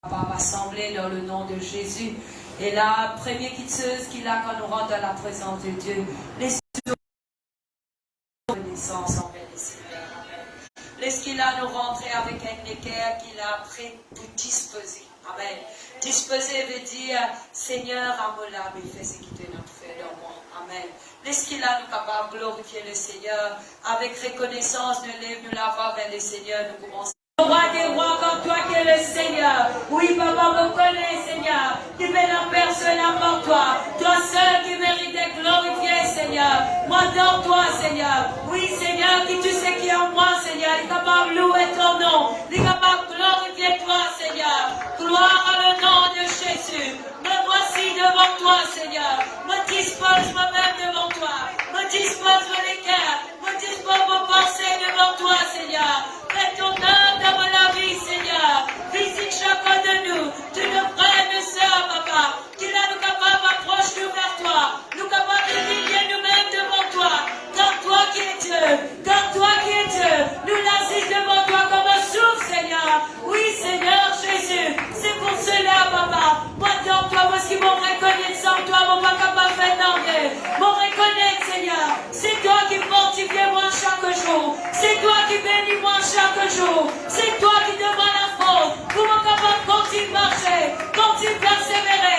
va rassembler dans le nom de Jésus. Et la première quitteuse qu'il a quand nous rentre dans la présence de Dieu, laisse connaissance envers le Seigneur. Amen. Laisse qu'il a nous rentrer avec un équerre qu'il a prêt pour disposer. Amen. Disposer veut dire, Seigneur, amola, mais fais ce qui te n'a fait dans moi. Amen. Laisse qu'il a nous capable de glorifier le Seigneur. Avec reconnaissance, nous lève nous la voix vers le Seigneur. Nous commençons. Roi des rois comme toi qui es le Seigneur. Oui, papa me connaît, Seigneur. Tu fais la personne à part toi. Toi seul qui mérite d'être glorifié, Seigneur. Moi dans toi, Seigneur. Oui, Seigneur, qui tu sais qui est en moi, Seigneur. Il est capable de louer ton nom. Il est capable de glorifier toi, Seigneur. Gloire à le nom de Jésus. Me voici devant toi, Seigneur. Me dispose moi-même devant toi. Me dispose mon équerre. Me dispose vos pensées devant toi, Seigneur. Fais ton œuvre dans la vie, Seigneur. Visite chacun de nous. Tu nous frères, mes sœurs, papa. Qu'il a nous capables d'approcher vers toi. Nous capables de lier nous-mêmes devant toi. Car toi qui es Dieu. Car toi qui es Dieu. Nous l'assisons devant toi comme un souffle, Seigneur. Oui, Seigneur Jésus. C'est pour cela, papa. Moi, dans toi, parce qu'ils m'ont reconnu sans toi, mon pas capable de faire d'enlever. M'ont reconnaître, Seigneur. C'est toi qui fortifie moi chaque jour. C'est toi qui bénis moi chaque jour. C'est toi qui demande la faute. Pour mon capable de continuer à marcher. Continue à persévérer.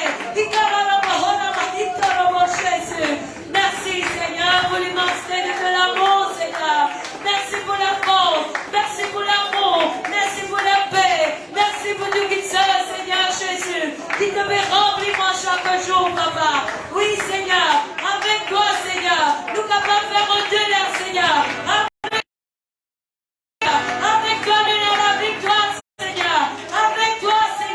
Merci, Seigneur, pour l'immensité de l'amour, Seigneur. Merci pour la force. Merci pour l'amour. Merci pour la paix. Merci pour tout qui seul, Seigneur Jésus. Qui te fait remplir moi chaque jour, papa. Oui, Seigneur. Avec toi, Seigneur. Nous capables de faire au-delà, Seigneur. Avec toi, nous avons la victoire, Seigneur. Avec toi, Seigneur.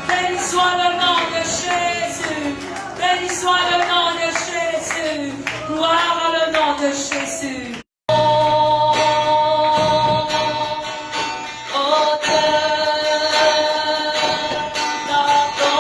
Béni soit le nom de Jésus. Béni soit le nom de Jésus. Gloire à le nom de Jésus. Oh, Dieu, dans ton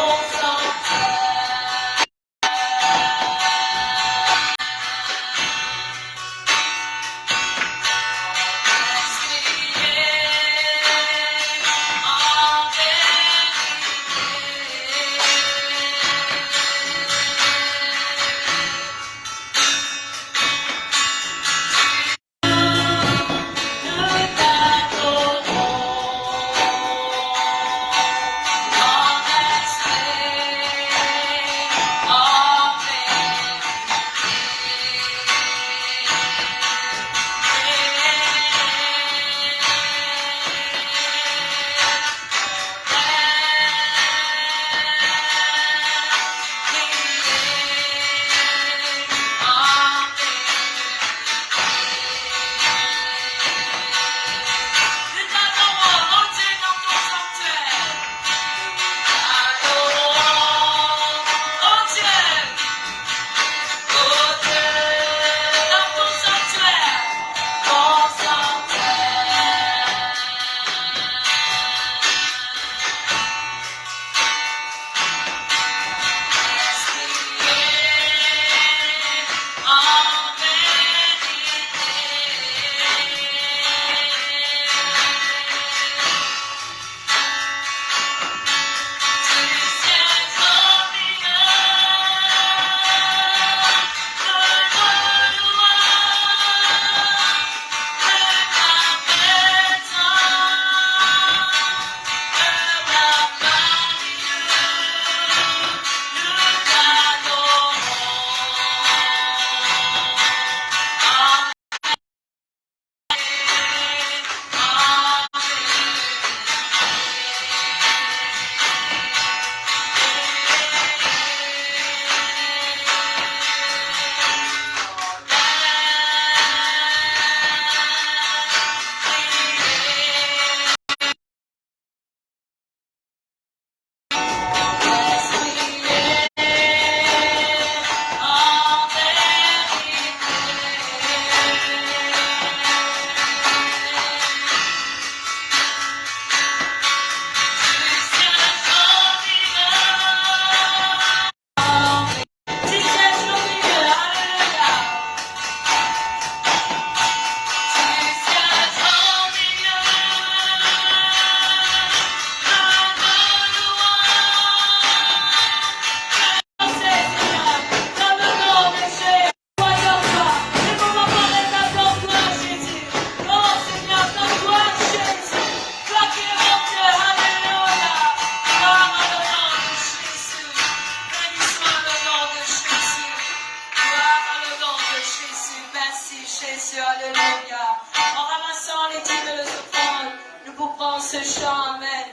Jésus, alléluia. En ramassant les dîmes et les offrandes, nous pourrons ce chant, amen.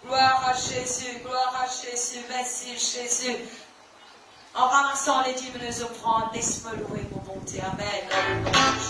Gloire à Jésus, merci Jésus. En ramassant les dîmes et les offrandes, laisse-moi louer mon bon Dieu, amen.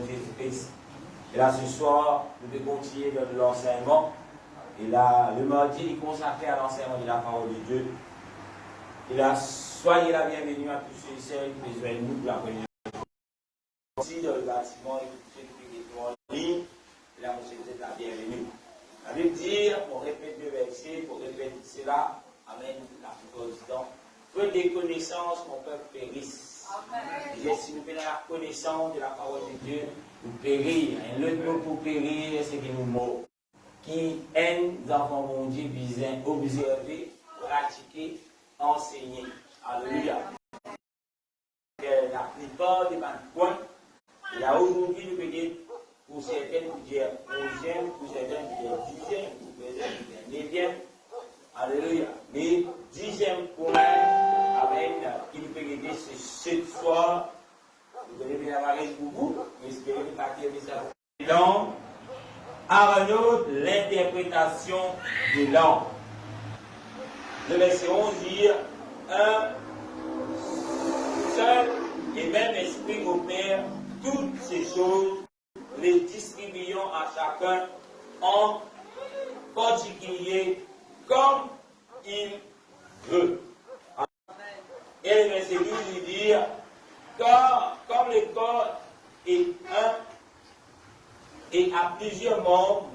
Jésus-Christ. Et là, ce soir, nous devons continuer dans l'enseignement. Et là, le mardi est consacré à l'enseignement de la parole de Dieu. Et là, soyez la bienvenue à tous ceux et celles qui besoin de nous pour la première fois. Aussi dans le bâtiment et tous ceux qui sont en ligne. Et là, monsieur êtes la bienvenue. Ça veut dire, on répète le verset, on répète cela, amen, la plupart du temps. Peu de connaissances, mon peuple périsse. Et si nous prenons la connaissance de la parole de Dieu, nous périr. Un autre mot pour périr, c'est que nous mourons. Qui aiment les enfants mon Dieu, visent observer, pratiquer, enseigner. Alléluia. La plupart des points, là aujourd'hui, nous pouvons dire, pour certains, nous dire 11e, pour certains, nous dire 10e, pour certains, nous dire 9e. Alléluia. Mais 10e point, avec qui nous peut aider, c'est cette fois, vous allez bien avoir pour vous, mais espérez que partir de ça. Donc, Arnaud, l'interprétation de langue. Le verset 11 dit, un seul et même esprit opère toutes ces choses, les distribuant à chacun en particulier comme il veut. Et le verset 12 il dit, comme le corps est un et a plusieurs membres,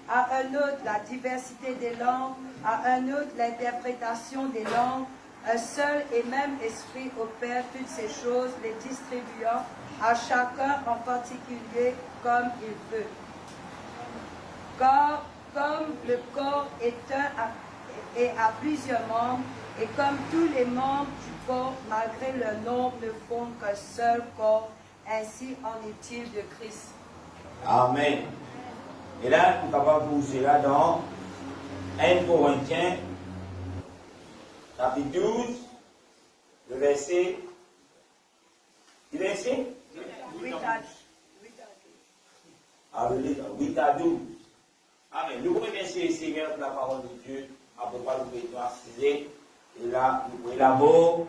à un autre la diversité des langues, à un autre l'interprétation des langues, un seul et même esprit opère toutes ces choses, les distribuant à chacun en particulier comme il veut. Car comme le corps est un et a plusieurs membres, et comme tous les membres du corps, malgré leur nombre, ne font qu'un seul corps, ainsi en est-il de Christ. Amen. Et là, nous sommes capables de vous cela dans 1 Corinthiens, chapitre 12, le verset. Le verset 8 à 12. Amen. Nous remercions le Seigneur pour la parole de Dieu, à propos de nous assiser. Et là, nous élaborons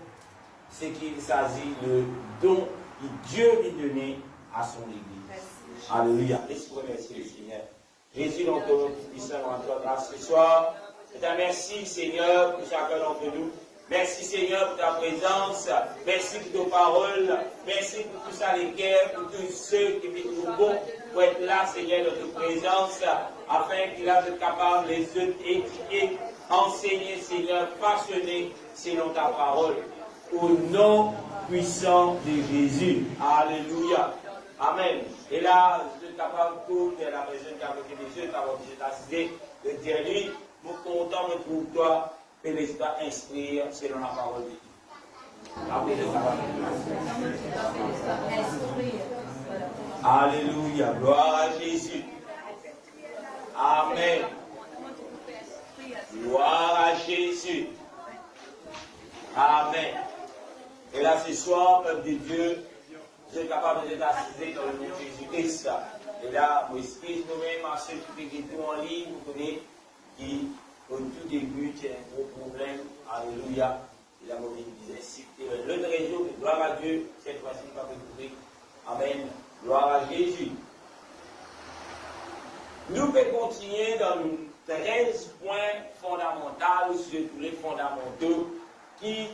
ce qu'il s'agit de don que Dieu lui donné à son Église. Merci. Alléluia. Laissez-moi remercier le Seigneur. Jésus, notre puissant, notre grâce ce soir. Je te remercie, Seigneur, pour chacun d'entre nous. Merci, Seigneur, pour ta présence. Merci pour tes paroles. Merci pour tout ça, les cœurs, pour tous ceux qui viennent nous bon pour être là, Seigneur, dans ta présence, afin qu'il a été capable de les éduquer, enseigner, Seigneur, passionner selon ta parole. Au nom puissant de Jésus. Alléluia. Amen. Et là, je suis capable de la personne qui a fait des yeux, qui a obligé de dire lui, nous comptons pour toi, et laisse-toi instruire selon la parole de Dieu. Alléluia. Gloire à Jésus. Amen. Gloire à Jésus. Amen. Et là, ce soir, peuple de Dieu, je suis capable de t'assister dans le nom de Jésus-Christ. Et là, vous excusez nous-mêmes à ceux qui sont en ligne, vous connaissez, qui, au tout début, il y a un gros problème. Alléluia. Et là, vous disait, citer l'autre réseau, gloire à Dieu, cette fois-ci, pas retrouver. Amen. Gloire à Jésus. Nous pouvons continuer dans nos 13 points fondamentaux, sur tous les fondamentaux, qui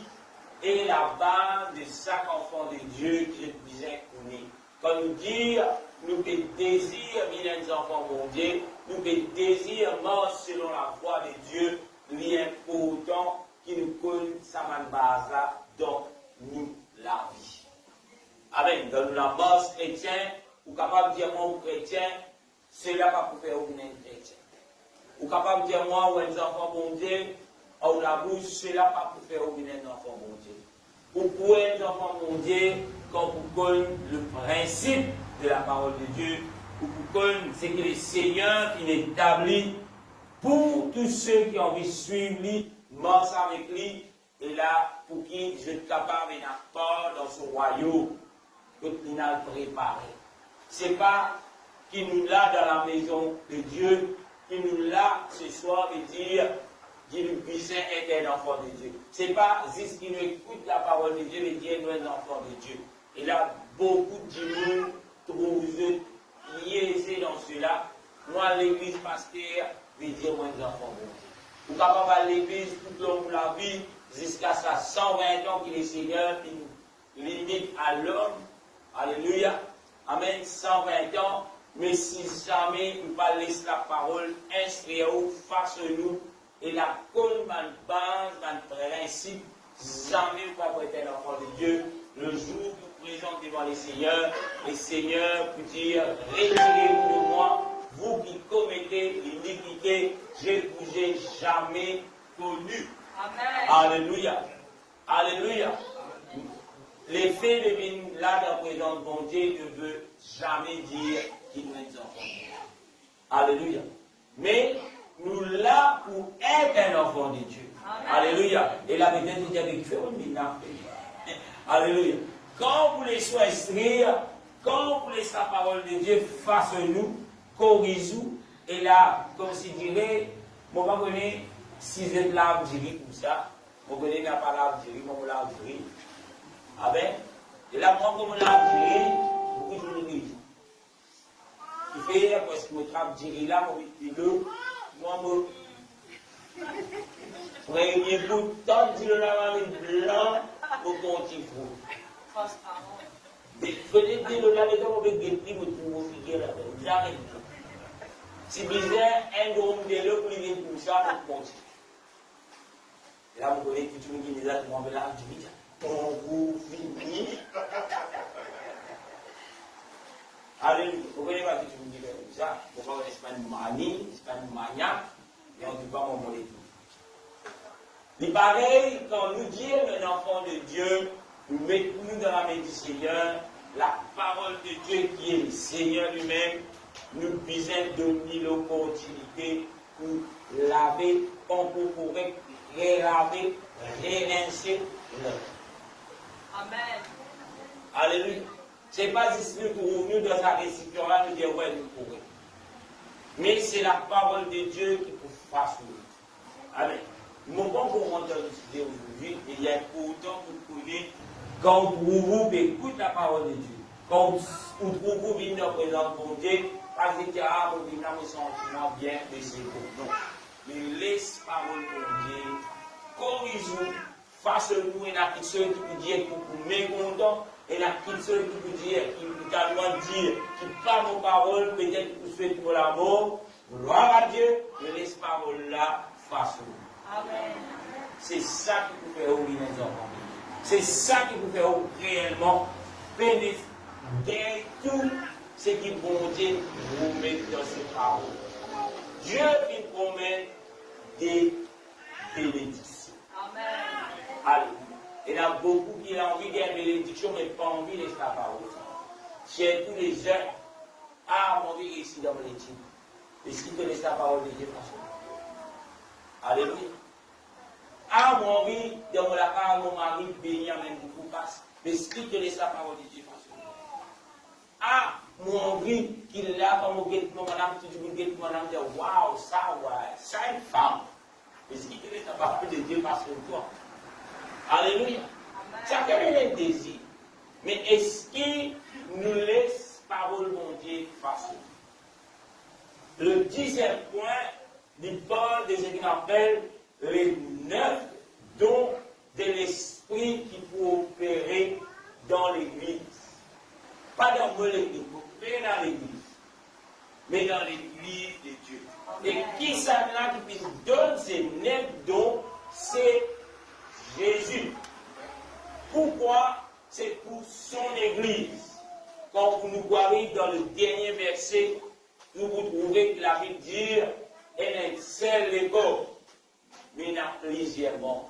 est la base de chaque enfant de Dieu qui est bien connu. Quand nous disons, nous pouvons désirer, les enfants de Dieu, nous pouvons désirer mort selon la foi de Dieu, lui important qui nous connaît sa base dans nous la vie. Amen. Dans la mort chrétienne, ou capable de dire mon chrétien, cela pas pour faire aucun chrétien. Ou capable de dire moi ou les enfants de Dieu, ou la bouche, cela pas pour faire aucun enfant de Dieu. Ou pour les enfants de Dieu, quand vous connaissez le principe de la parole de Dieu, ou vous connaissez ce que le Seigneur qui établi pour tous ceux qui ont envie de suivre lui, marche avec lui, et là, pour qui je suis capable d'avoir part dans ce royaume que il a préparé. Ce n'est pas qui nous l'a dans la maison de Dieu, qui nous l'a ce soir et dire Dieu puissant est un enfant de Dieu. Ce n'est pas juste qui nous écoute la parole de Dieu, mais Dieu nous est un enfant de Dieu. Et là, beaucoup de gens trouvent liés dans cela. Moi, l'église pasteur, veut dire moi un enfant de Dieu. Vous capable à l'église tout le long de la vie, jusqu'à sa 120 ans qu'il est Seigneur, qui limite à l'homme. Alléluia. Amen. 120 ans. mais si jamais nous pas laisser la parole instruire face à nous et la bonne base, un principe, jamais vous pas être un enfant de Dieu. Le jour où vous présentez devant les Seigneurs pour dire retirez-vous de moi, vous qui commettez l'iniquité, je ne vous ai jamais connu. Amen. Alléluia. Alléluia. L'effet de venir là dans la présence de bon Dieu ne veut jamais dire qu'il nous est enfant. Alléluia. Mais nous là pour être un enfant de Dieu. Amen. Alléluia. Et la méthode de Dieu avec fait une minaf. Alléluia. Quand vous laissez instruire, quand vous laissez la parole de Dieu face à nous, corrigez-vous. Et là, comme si dirait, moi je connais si vous êtes là, vous direz comme ça. Vous connaissez n'a pas là, vous direz, moi je là, vous direz. Amen. Et là, moi, comme là, vous direz, beaucoup de l'église. Il fait, parce que je trappe direz là, moi, premier bout de temps, dit le lavage blanc, au compte vous. Venez dire le lavage blanc, avec des prix, vous figurez là, j'arrive. Si bizarre, un gros de l'eau, pour lui pour ça, pour compte. Et là, vous connaissez tout le monde qui dit là, vous m'avez là, du vide. Pour vous finir. Alléluia. Vous connaissez pas que tu me dis comme ça. Vous parlez espagnol mani, espagnol mania, et on ne dit pas mon mot et tout. Il pareil, quand nous disons un enfant de Dieu, nous mettons dans la main du Seigneur, la parole de Dieu qui est le Seigneur lui-même, nous puisons donner l'opportunité pour laver, pour relaver, réinsérer l'œuvre. Amen. Alléluia. Ce n'est pas ici pour nous dans sa récipience-là, nous dire ouais, nous pourrons. Mais c'est la parole de Dieu qui peut faire nous. Amen. Mon bon pour rentrer dans le sujet aujourd'hui, il est important que vous connaissez quand vous écoutez la parole de Dieu. Quand vous venez dans la présence de Dieu, pas dire ah, vous venez dans mes sentiments bien, mais c'est bon. Non. Mais laisse la parole de Dieu, corrige-vous. Face à nous, il y a qui ceux qui vous disent que vous mécontents, et il y a qui ceux qui vous disent, qui vous dire, qui parlent vos paroles, peut-être que vous souhaitez pour la mort. Gloire à Dieu, mais laisse parole là face à nous. Amen. C'est ça qui vous fait ouvrir les enfants. C'est ça qui vous fait réellement bénéficier de tout ce qui bon Dieu vous met dans ses paroles. Dieu vous promet des bénédictions. Amen. Allez. Il y a beaucoup qui ont envie d'une bénédiction, mais pas envie de laisser la parole. Chez tous les gens, mon vie ici dans mon étude. Est-ce qu'ils connaissent la parole de Dieu? Alléluia. Mon envie dans la part de mon mari, béni, même beaucoup passe. Est-ce qu'ils connaissent la parole de Dieu? Mon envie qu'il a comme au guet, mon madame, tu dis, mon madame, dit, waouh, ça, ouais, ça, une femme. Est-ce qu'ils connaissent la parole de Dieu parce que toi? Alléluia. Chacun a un désir. Mais est-ce qu'il nous laisse parole mon Dieu face? Le 10e point, il parle de ce qu'on appelle les 9 dons de l'esprit qui peuvent opérer dans l'église. Pas dans l'église, opérer dans l'église, mais dans l'église de Dieu. Et qui ça là qui donne ces 9 dons, c'est Jésus. Pourquoi? C'est pour son église. Quand vous nous voyez dans le dernier verset, vous trouverez que la Bible dit elle est seule l'école, mais il y a plusieurs membres.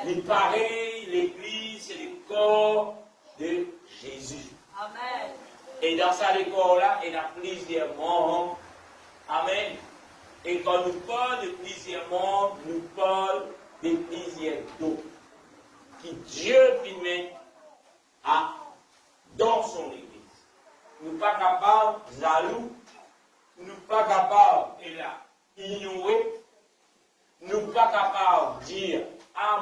Il paraît, l'église, c'est le corps de Jésus. Amen. Et dans ça, le corps-là, il y a plusieurs membres. Amen. Et quand nous parlons de plusieurs membres, nous parlons de plusieurs dons qui Dieu met dans son église. Nous ne sommes pas capables de jaloux, nous ne sommes pas capables d'ignorer, nous ne sommes pas capables de dire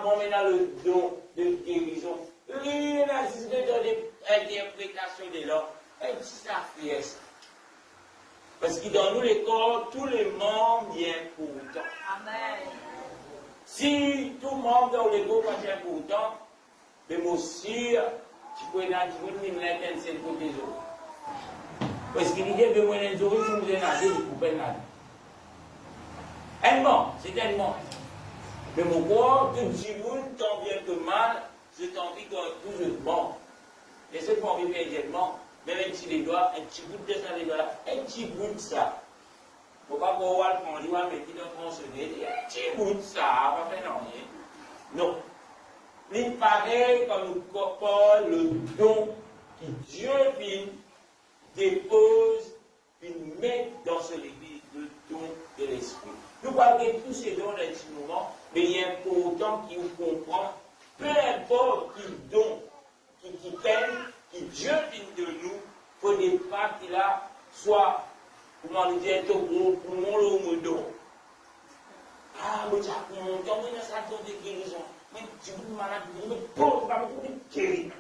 moi, on a le don de guérison. Il a le don d'interprétation de l'homme. Et c'est ça fait ça. Parce que dans nous, les corps, tous les membres viennent pour autant. Amen. Si tout le monde dans les corps vient pour autant, mais moi aussi, tu peux être dans le côté des autres. Parce qu'il dit que moi, les oreilles, vous avez nadé, vous pouvez nader. C'est tellement. Mais mon corps, tout petit bout, tant bien que mal, je t'en dis que tout je mens. Et ce qu'on vit immédiatement, même un petit doigts, un petit bout de ça, les doigts là, un petit bout de ça. Pourquoi qu'on va le prendre, il va mettre dans son sonnet, un petit bout de ça, pas faire rien. Non. Il paraît comme Paul, le don que Dieu dépose, il met dans ce église le don de l'esprit. Nous parlons de tous ces dons dans un petit moment, mais il est important qu'il vous comprenne, peu importe qui don, qui peine, qui Dieu vient de nous, il ne faut pas qu'il a soit, comment nous dire, pour mon don. Ah, mais quand on a ça don de guérison, mais tu es malade, mais pauvre, pas beaucoup de guérir.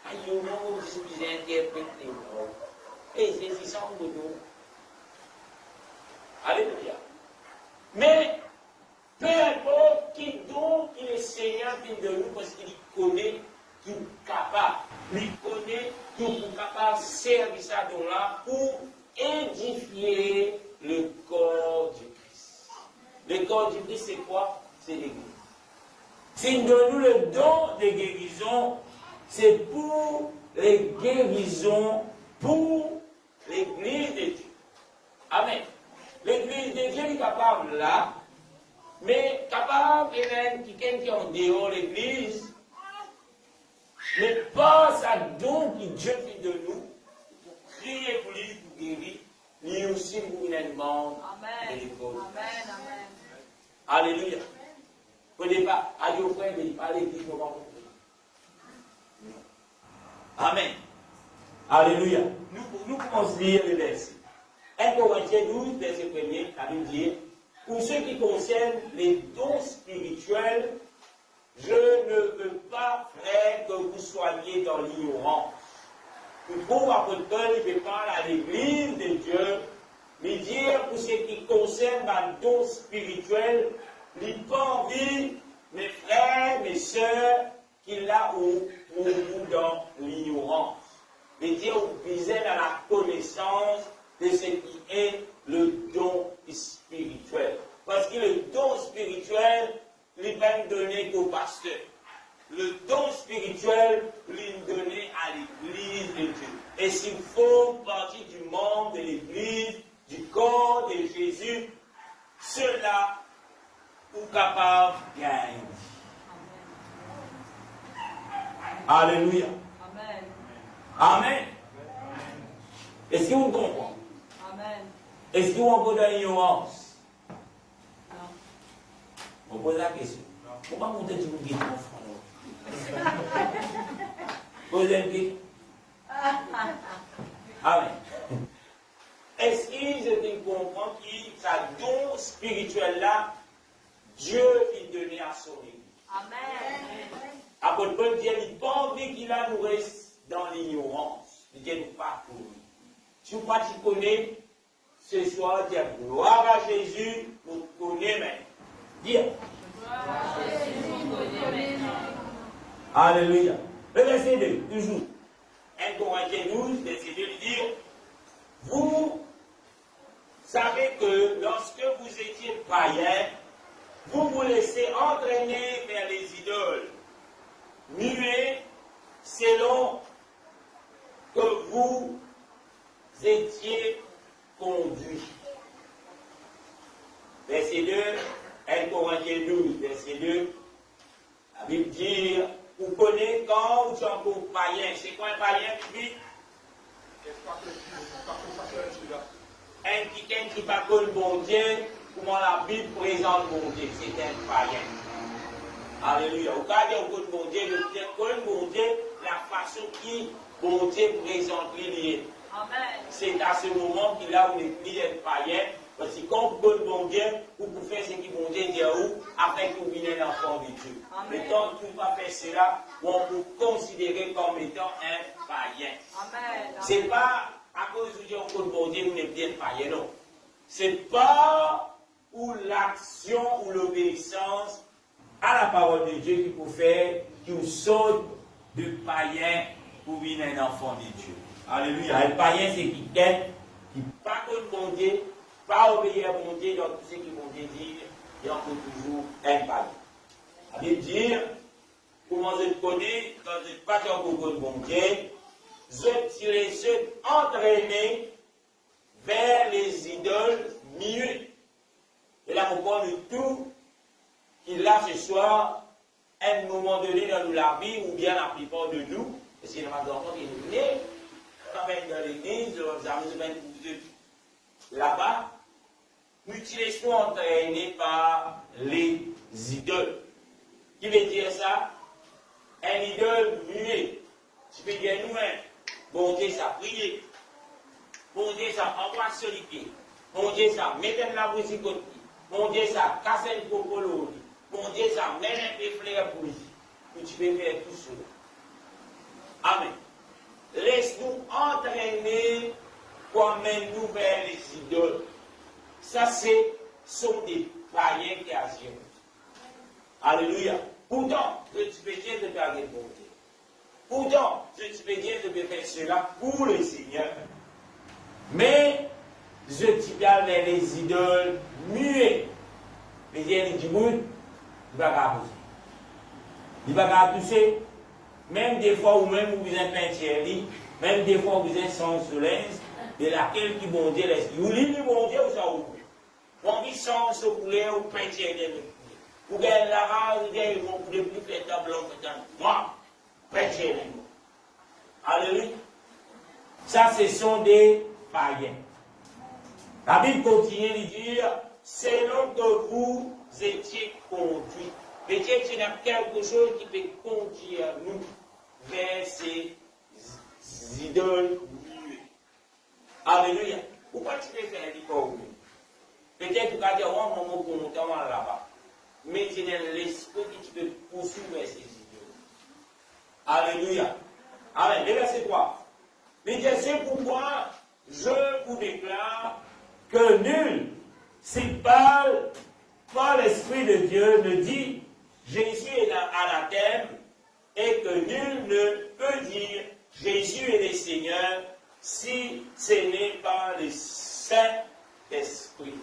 Aïe, non, je suis interprété. Et c'est ça, mon don. Alléluia. Mais, peu importe qui don il est Seigneur vient de nous, parce qu'il connaît qu'il est capable. Il connaît qu'il est capable de servir ça don-là pour édifier le corps du Christ. Le corps du Christ, c'est quoi? C'est l'Église. S'il donne nous le don de guérison, c'est pour les guérisons, pour l'Église de Dieu. Amen. L'Église de Dieu est capable là, mais capable et même quelqu'un qui est en dehors de l'Église, mais pas sa don que Dieu fait de nous, pour crier pour lui, pour guérir, lui aussi pour une demande de l'école. Amen, amen. Alléluia. Au départ, allez au frère, mais pas l'église, on va comprendre. Amen. Alléluia. Nous commençons à lire le verset. 1 Corinthiens 12, verset 1er, la Bible dit, pour ce qui concerne les dons spirituels, je ne veux pas, frère, que vous soyez dans l'ignorance. Il trouve apôtre Paul, il fait parler à l'église de Dieu, mais dire pour ce qui concerne les dons spirituels, il n'a pas envie, mes frères, mes sœurs, qu'il a pour nous dans l'ignorance. Mais dire vous visez dans la connaissance de ce qui est le don spirituel. Parce que le don spirituel, il va me donner qu'au pasteur. Le don spirituel, il donné à l'église de Dieu. Et s'il faut partie du monde de l'église, du corps de Jésus, cela ou capable de gagner. Alléluia. Amen. Amen. Est-ce que vous comprenez? Amen. Est-ce que vous en avez l'ignorance? Non. On pose la question. Pourquoi monter du monde qui est enfant? Posez une question. Amen. Est-ce qu'ils comprennent que sa don spirituel là, Dieu lui donnait à son église? Amen. Apôtre Paul dit, il n'a pas envie qu'il a nous reste dans l'ignorance. Il dit, nous pas pour lui. Si vous pas tu connais, ce soir, dire gloire à Jésus, vous connaissez même. Dire. Gloire à Jésus, vous connaissez même. Alléluia. Le verset 2, toujours. 1 Corinthiens 12, verset 2, il dit, vous savez que lorsque vous étiez païens, vous vous laissez entraîner vers les idoles, muets selon que vous étiez conduits. Verset 2, 1 Corinthiens 12, verset 2, la Bible dit, vous connaissez quand vous êtes encore païen. C'est quoi un païen, Bibi? Un qui pas que le bon Dieu, comment la Bible présente le bon Dieu, c'est un païen. Alléluia. Au cas où le bon Dieu, le bon Dieu, la façon qui bon Dieu présente l'île. C'est à ce moment qu'il a une église païen. Parce que quand vous le bon Dieu, vous pouvez faire ce qui bon Dieu dit à vous, afin que vous veniez l'enfant de Dieu. Mais tant que vous ne pas faire cela, on vous considérer comme étant un païen. Ce n'est pas à cause de Dieu que le bon Dieu vous n'êtes pas païen, non. Ce n'est pas pour l'action ou l'obéissance à la parole de Dieu qui vous fait, qui vous saute de païen pour venir un enfant de Dieu. Alléluia. Un païen, c'est qui pas comme bon Dieu, pas obéir à bon Dieu, dans tout ce qui bon Dieu dit, il en faut toujours un païen. Ça veut dire, comment je connais, quand je ne suis pas encore bon Dieu, je suis entraîné vers les idoles muettes. Et là, on parle de tout qu'il a ce soir, à un moment donné dans la vie, ou bien la plupart de nous, parce qu'il y a des enfants qui sont nés, dans l'église, là-bas, nous sommes entraînés par les idoles. Qui veut dire ça? Un idole muet. Tu peux dire nous-mêmes, bon Dieu, ça prier. Bon Dieu, ça envoie solitude. Bon Dieu, ça met la musique côté. Bon Dieu, ça casse le popolo. Bon Dieu, ça met un peu flair pour lui. Que tu peux faire tout cela. Amen. Laisse-nous entraîner comme nous vers les idoles. Ça, sont des païens qui agissent. Alléluia. Pourtant, je te peux dire de faire des bon Dieu. Pourtant, je te peux dire de faire cela pour le Seigneur. Mais, je te parle vers les idoles muets. Les idoles du monde, il ne va pas pousser. Il ne va pas pousser. Même des fois où même vous êtes peinture, même des fois où vous êtes sans soleil, de laquelle qui bon Dieu laisse. Vous lisez le bon Dieu ou ça vous? On dit sans se couler ou peinture de vous gagnez la rage, vous gagnez le monde, vous plus faire ta blanc que moi, peinture de nous. Alléluia. Ça, ce sont des païens. La Bible continue de dire, selon que vous étiez conduits. Peut-être qu'il y a quelque chose qui peut conduire nous vers ces idoles muets. Alléluia. Pourquoi tu peux faire des choses? Peut-être que tu vas dire, oh, mon mot pour monter là-bas. Mais c'est dans l'esprit que tu peux poursuivre vers ces idoles. Alléluia. Amen. Le verset 3. Mais c'est pourquoi je vous déclare que nul, s'il parle par l'Esprit de Dieu, ne dit Jésus est anathème, et que nul ne peut dire Jésus est le Seigneur si ce n'est pas le Saint-Esprit.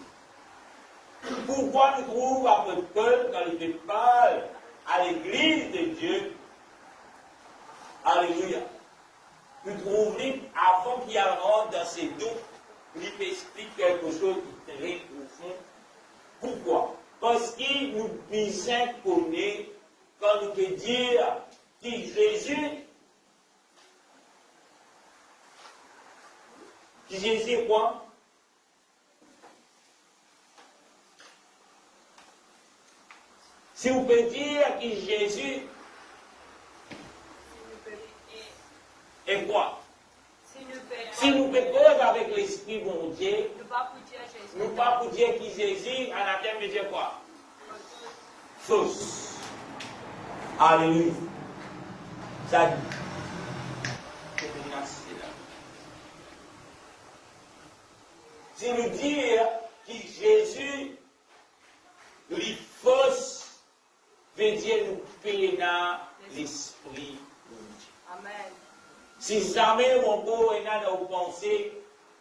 Pourquoi nous trouvons après Paul, quand il parle à l'Église de Dieu, alléluia, nous trouvons avant qu'il rentre dans ses doutes, il explique quelque chose de très profond. Pourquoi? Parce qu'il nous bien connaît quand nous peut dire que Jésus est quoi? Si vous pouvez dire que Jésus est quoi? Si nous pouvons avec l'Esprit bon Dieu, nous pas pour dire que Jésus, anathème veut dire quoi? Fausse. Alléluia. Ça dit. Si nous disons que Jésus, lui fausse, veut dire nous pénant l'Esprit de Dieu. Amen. Si jamais mon beau est dans nos pensées,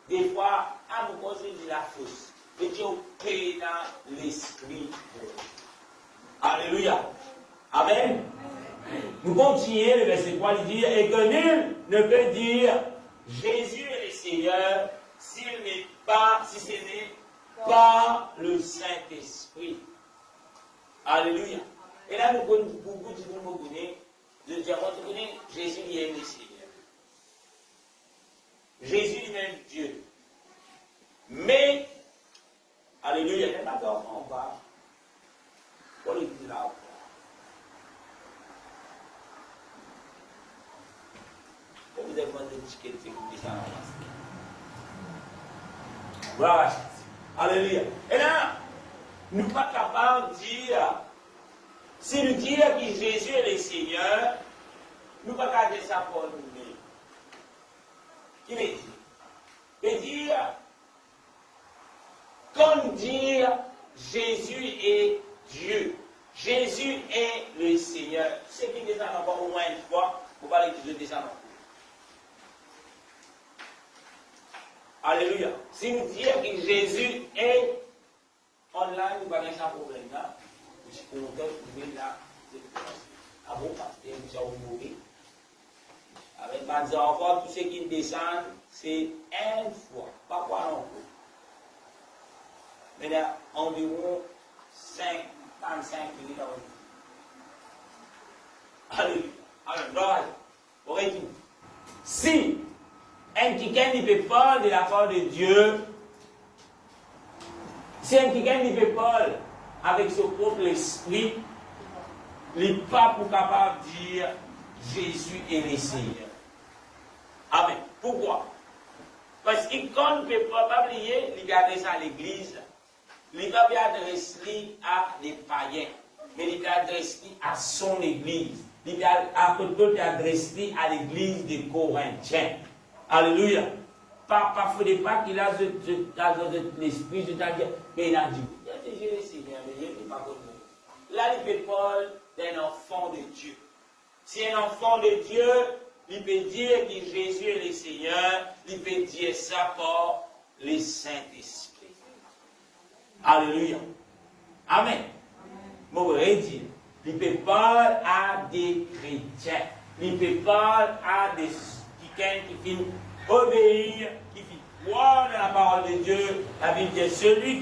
des fois, à nous causer de la fausse. Et Dieu pénant l'Esprit de Dieu. Alléluia. Amen. Nous continuons le verset 3, il dit, et que nul ne peut dire Jésus est le Seigneur si ce n'est pas le Saint-Esprit. Alléluia. Et là, nous connaissons beaucoup de gens de dire, on connaît Jésus est le Seigneur. Jésus lui-même Dieu. Mais, alléluia, il y a pas d'enfant en bas. Pour le dire là. Vous avez demandé de checker le fait que ça avance. Voilà. Alléluia. Et là, nous ne sommes pas capables de dire, si nous disons que Jésus est le Seigneur, nous ne sommes pas capables de dire ça pour nous. Qui veut dire? Veut dire, comme dire Jésus est Dieu. Jésus est le Seigneur. Ceux qui descendent encore au moins une fois, vous parlez de descendre. Alléluia. Si nous disons que Jésus est online, nous n'avons pas de problème. Je suis content de trouver là. Ah bon, parce que nous avons mourir. Avec mes enfants, tous ceux qui descendent, c'est une fois. Pas quoi non plus. Mais là, environ 55 minutes à Alléluia. Alors, aurait dit, si un quelqu'un ne peut pas de la part de Dieu, si un quelqu'un ne peut pas avec son propre esprit, il n'est pas pour capable de dire Jésus est le Seigneur. Amen. Pourquoi? Parce que quand on ne peut pas oublier, il garde ça à l'église. Il ne va pas adresser à des païens, mais il va adresser à son église. Il va adresser à l'église des Corinthiens. Alléluia. Pas pas qu'il a l'esprit, c'est-à-dire, mais il a dit, je le Seigneur, mais je ne pas connu. Là, il peut parler d'un enfant de Dieu. Si un enfant de Dieu, il peut dire que Jésus est le Seigneur, il peut dire ça par le Saint-Esprit. Alléluia. Amen. Moi, je vais dire, il peut parler à des chrétiens. Il peut parler à des quelqu'un qui finit obéir, qui finit croire dans la parole de Dieu. La Bible dit, celui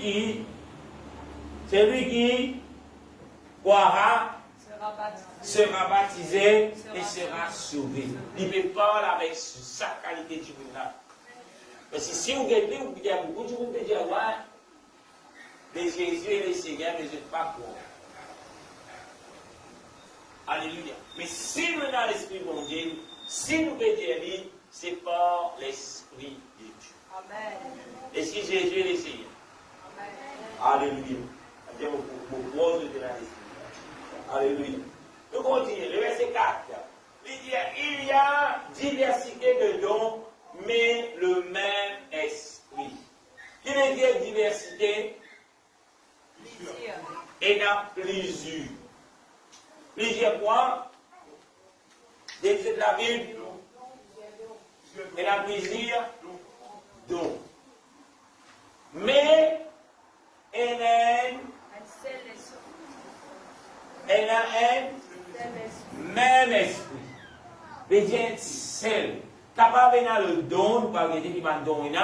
qui croira sera baptisé et sera sauvé. Il peut parler avec sa qualité de là. Parce que si vous regardez, vous pouvez dire beaucoup, vous pouvez dire, ouais, mais Jésus est le Seigneur, mais je ne sais pas quoi. Alléluia. Mais si nous avons l'Esprit de Dieu, si nous pouvons dire, c'est par l'Esprit de Dieu. Amen. Est-ce que Jésus est le Seigneur? Amen. Alléluia. Alléluia. Nous continuons. Le verset 4. Il y a diversité de dons, mais le même esprit. Qui veut dire diversité? Il y a plusieurs. Plusieurs points. Dès que la Bible, il y a plusieurs dons. Mais il y a un même esprit. Il y a un seul. Capable de le don, pas dire qu'il m'a donné,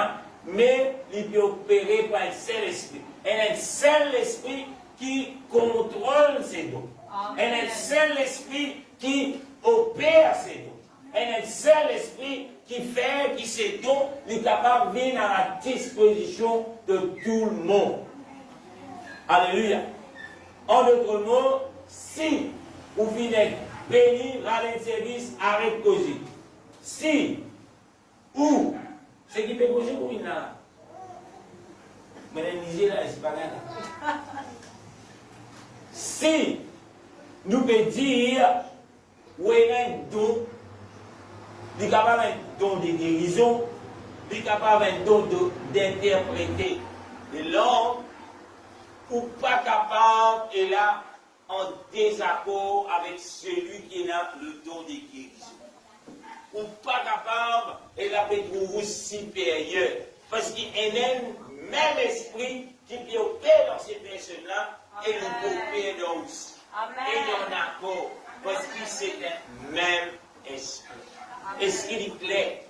mais il peut opérer par un seul esprit. Il y a un seul esprit qui contrôle ces dons. Il y a un seul esprit qui opère ces dons. Il y a un seul esprit qui fait que ces dons sont capables de venir à la disposition de tout le monde. Alléluia. En d'autres mots, si vous venez bénir à un service, arrête de causer. Si, ou, ce qui peut causer pour une là. Mais le Niger, là, c'est pas là. Si, nous pouvons dire, où est un don, il est capable d'un don de guérison, il est capable d'un don d'interpréter les langues, ou pas capable, et là, en désaccord avec celui qui a le don de guérison. Ou pas capable, et là, peut-être supérieur. Parce qu'il y a un même esprit qui peut opérer dans ces personnes-là, et nous peut opérer dans aussi. Et il y en a accord, parce que c'est un même esprit. Est-ce qu'il est clair?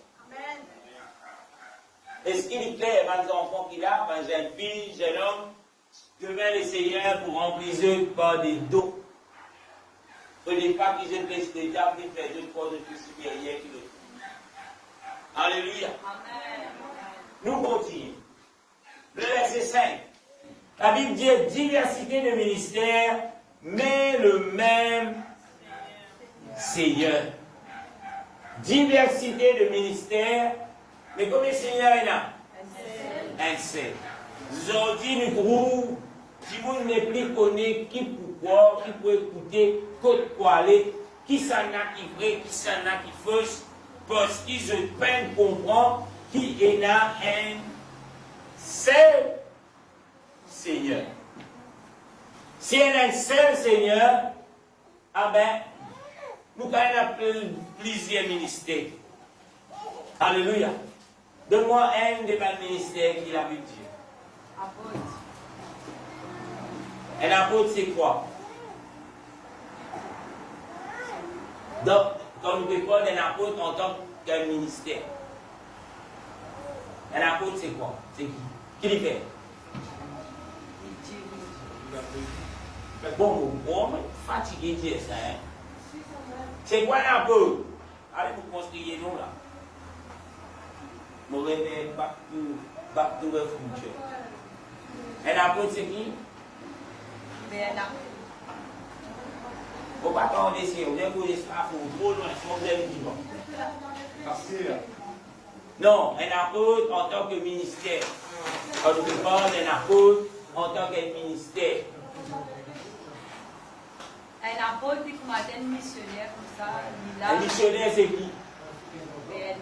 Est-ce qu'il est clair, mes enfants qu'il a, mes jeunes filles, jeunes hommes, demain les Seigneurs pour remplir eux par des dons. Ce n'est pas qu'ils aient blessé des diables qui fait deux fois de plus supérieur que l'autre. Alléluia. Amen. Nous continuons. Le verset 5. La Bible dit diversité de ministères, mais le même Seigneur. Diversité de ministères, mais combien de Seigneurs il y a? Un seul. Aujourd'hui, nous trouvons, si vous ne plus connaissez qui pourquoi, qui peut écouter, quoi aller, qui s'en a qui vrai, qui s'en a qui fausse, parce qu'ils ont peine de comprendre qu'il y a un seul Seigneur. Si il y a un seul Seigneur, ah ben, nous avons plusieurs ministères. Alléluia. Donne-moi un des ministères qui l'a pu dire. Apôtre. Un apôtre, c'est quoi? Donc, quand nous parlons d'un apôtre en tant qu'un ministère. Un apôtre, c'est quoi? C'est qui? Qui le fait? Bon, on est fatigué de dire ça. Hein? C'est quoi un apôtre? Allez, vous construisez nous là. Mon réveil, back to the future. Un apôtre, c'est qui? Mais un apôtre. Faut pas qu'on essaie, on vient pour les straps, trop loin, si on vient vivant. Non, un apôtre en tant que ministère. Quand on parle d'un apôtre en tant qu'un ministère. Un apôtre qui m'a dit un missionnaire comme ça, il a. Un missionnaire, c'est qui? Ben,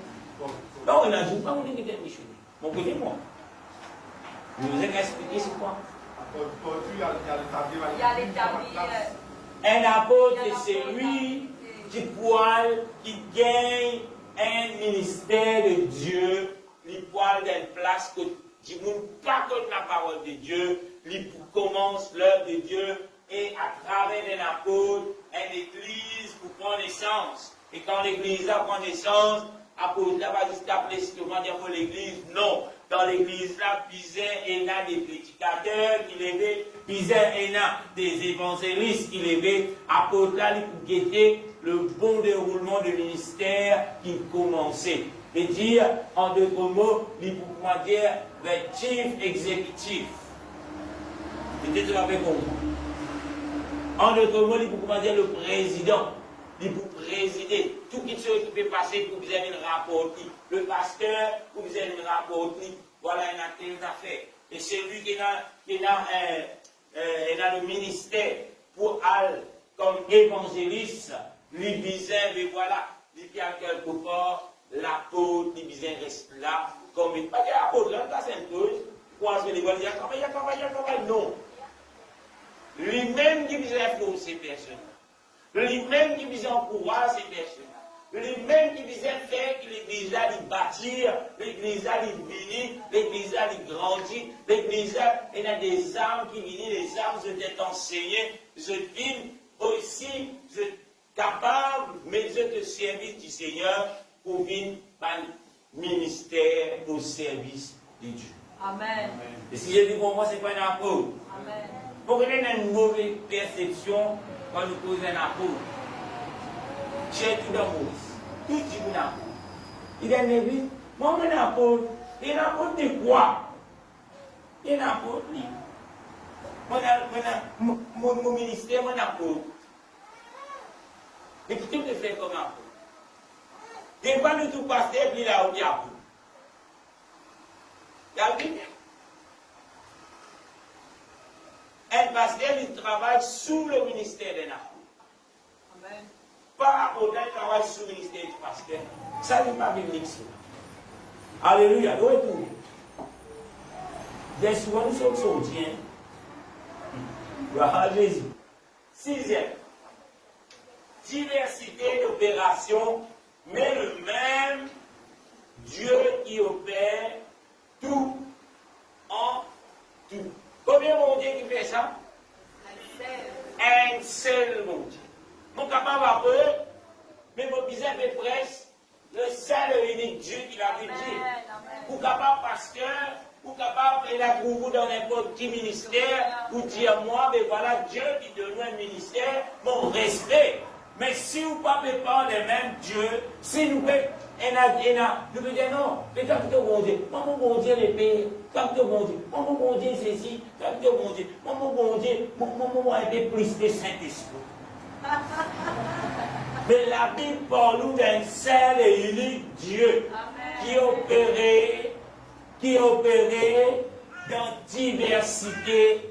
Non, on a dit pas, on dit que c'est un missionnaire. Mon côté, moi. Vous nous avez expliqué c'est quoi? il a l'établir. Un apôtre, c'est celui qui gagne un ministère de Dieu, qui poil d'une place que qui ne pas contre la parole de Dieu, qui commence l'œuvre de Dieu, et à travers un apôtre, une église pour prendre naissance. Et quand l'église prend naissance, apôtre là va juste appeler comment dire pour l'église, non. Dans l'église là, il y a des prédicateurs qui levaient, il y a des évangélistes qui levaient, apôtre là, pour guetter le bon déroulement du ministère qui commençait. Et dire, en d'autres mots, il pour dire, le chief exécutif. Peut-être vous avez compris. En d'autres mots, il pour dire le président. Il pour présider. Tout ce qui peut passer pour vous avez une rapport. Le pasteur, pour vous avez une rapport. Voilà une affaire. Et c'est lui qui a le ministère pour aller comme évangéliste, lui disait, mais voilà, il y a quelque part, l'apôtre, il disait, reste là, comme il pas que l'apôtre, là, c'est une chose, pour ensuite les voir, il y a travail, non. Lui-même qui disait influencer ces personnes. Lui-même qui disait encourager ces personnes. Lui-même qui disait faire que l'église là il bâtir, l'église là il bénit, l'église là il grandit, l'église là il y a des armes qui viennent, les armes je t'ai enseigné, je viens aussi, je suis capable, mais je te service du Seigneur pour venir par ministère au service de Dieu. Amen. Et si je dis pour moi, c'est pas un apôtre. Amen. Pour qu'il y ait une mauvaise perception quand nous posons un apôtre. J'ai tout d'amour. Tout dit un apôtre. Il y a une église, moi, un apôtre. Et un apôtre de quoi? Il y a un apôtre, lui. Mon ministère, mon apôtre. Et qui te fait comme apôtre? Des fois, nous tout pasteur, puis là, on dit apôtre. Il y a bien. Un pasteur, il travaille sous le ministère d'un apôtre. Amen. Pas apôtre, il travaille sous le ministère du pasteur. Ça n'est pas biblique, ça. Alléluia. De retour. Bien souvent, nous sommes chrétiens. Gloire à Jésus. Sixième. Diversité d'opérations, mais le même Dieu qui opère tout en tout. Combien mon Dieu qui fait ça? Un seul mon Dieu. Mon capable à peu, mais mon bizarre fait presque le seul et unique Dieu qui l'a dit. Ou capable pasteur, ou capable de la trouver dans n'importe quel ministère, ou dire moi, mais voilà Dieu qui donne un ministère, mon respect. Mais si vous ne pouvez pas le même Dieu, si nous pouvons, nous pouvons dire non, mais quand tu bon Dieu, mon bon Dieu les paye, quand tu bon Dieu, mon bon Dieu ceci, quand tu bon Dieu, mon bon Dieu, mon est plus de Saint-Esprit. Mais la Bible parle d'un seul et unique Dieu qui opérait dans diversité.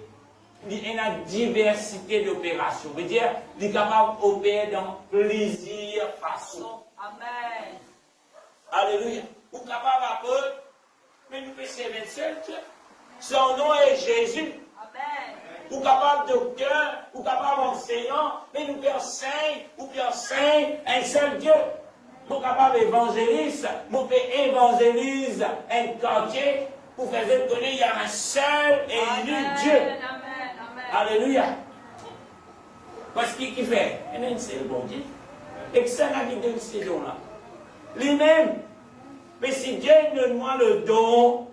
Il y a une diversité d'opérations. Je veux dire, il est capable d'opérer dans plusieurs façons. Amen. Alléluia. Vous êtes capable d'apôtre, mais nous pouvons servir seul Dieu. Son nom est Jésus. Amen. Vous êtes capable docteur, vous êtes capable enseignant, mais nous pouvons enseigner, vous pouvons enseigner un seul Dieu. Pour capable évangéliste, pour faire évangélise un quartier, pour faire connaître qu'il y a un seul et unique Dieu. Alléluia. Parce qu'il fait, c'est le bon Dieu. Et que ça n'a dit de ces dons-là. Lui-même, mais si Dieu donne-moi le don,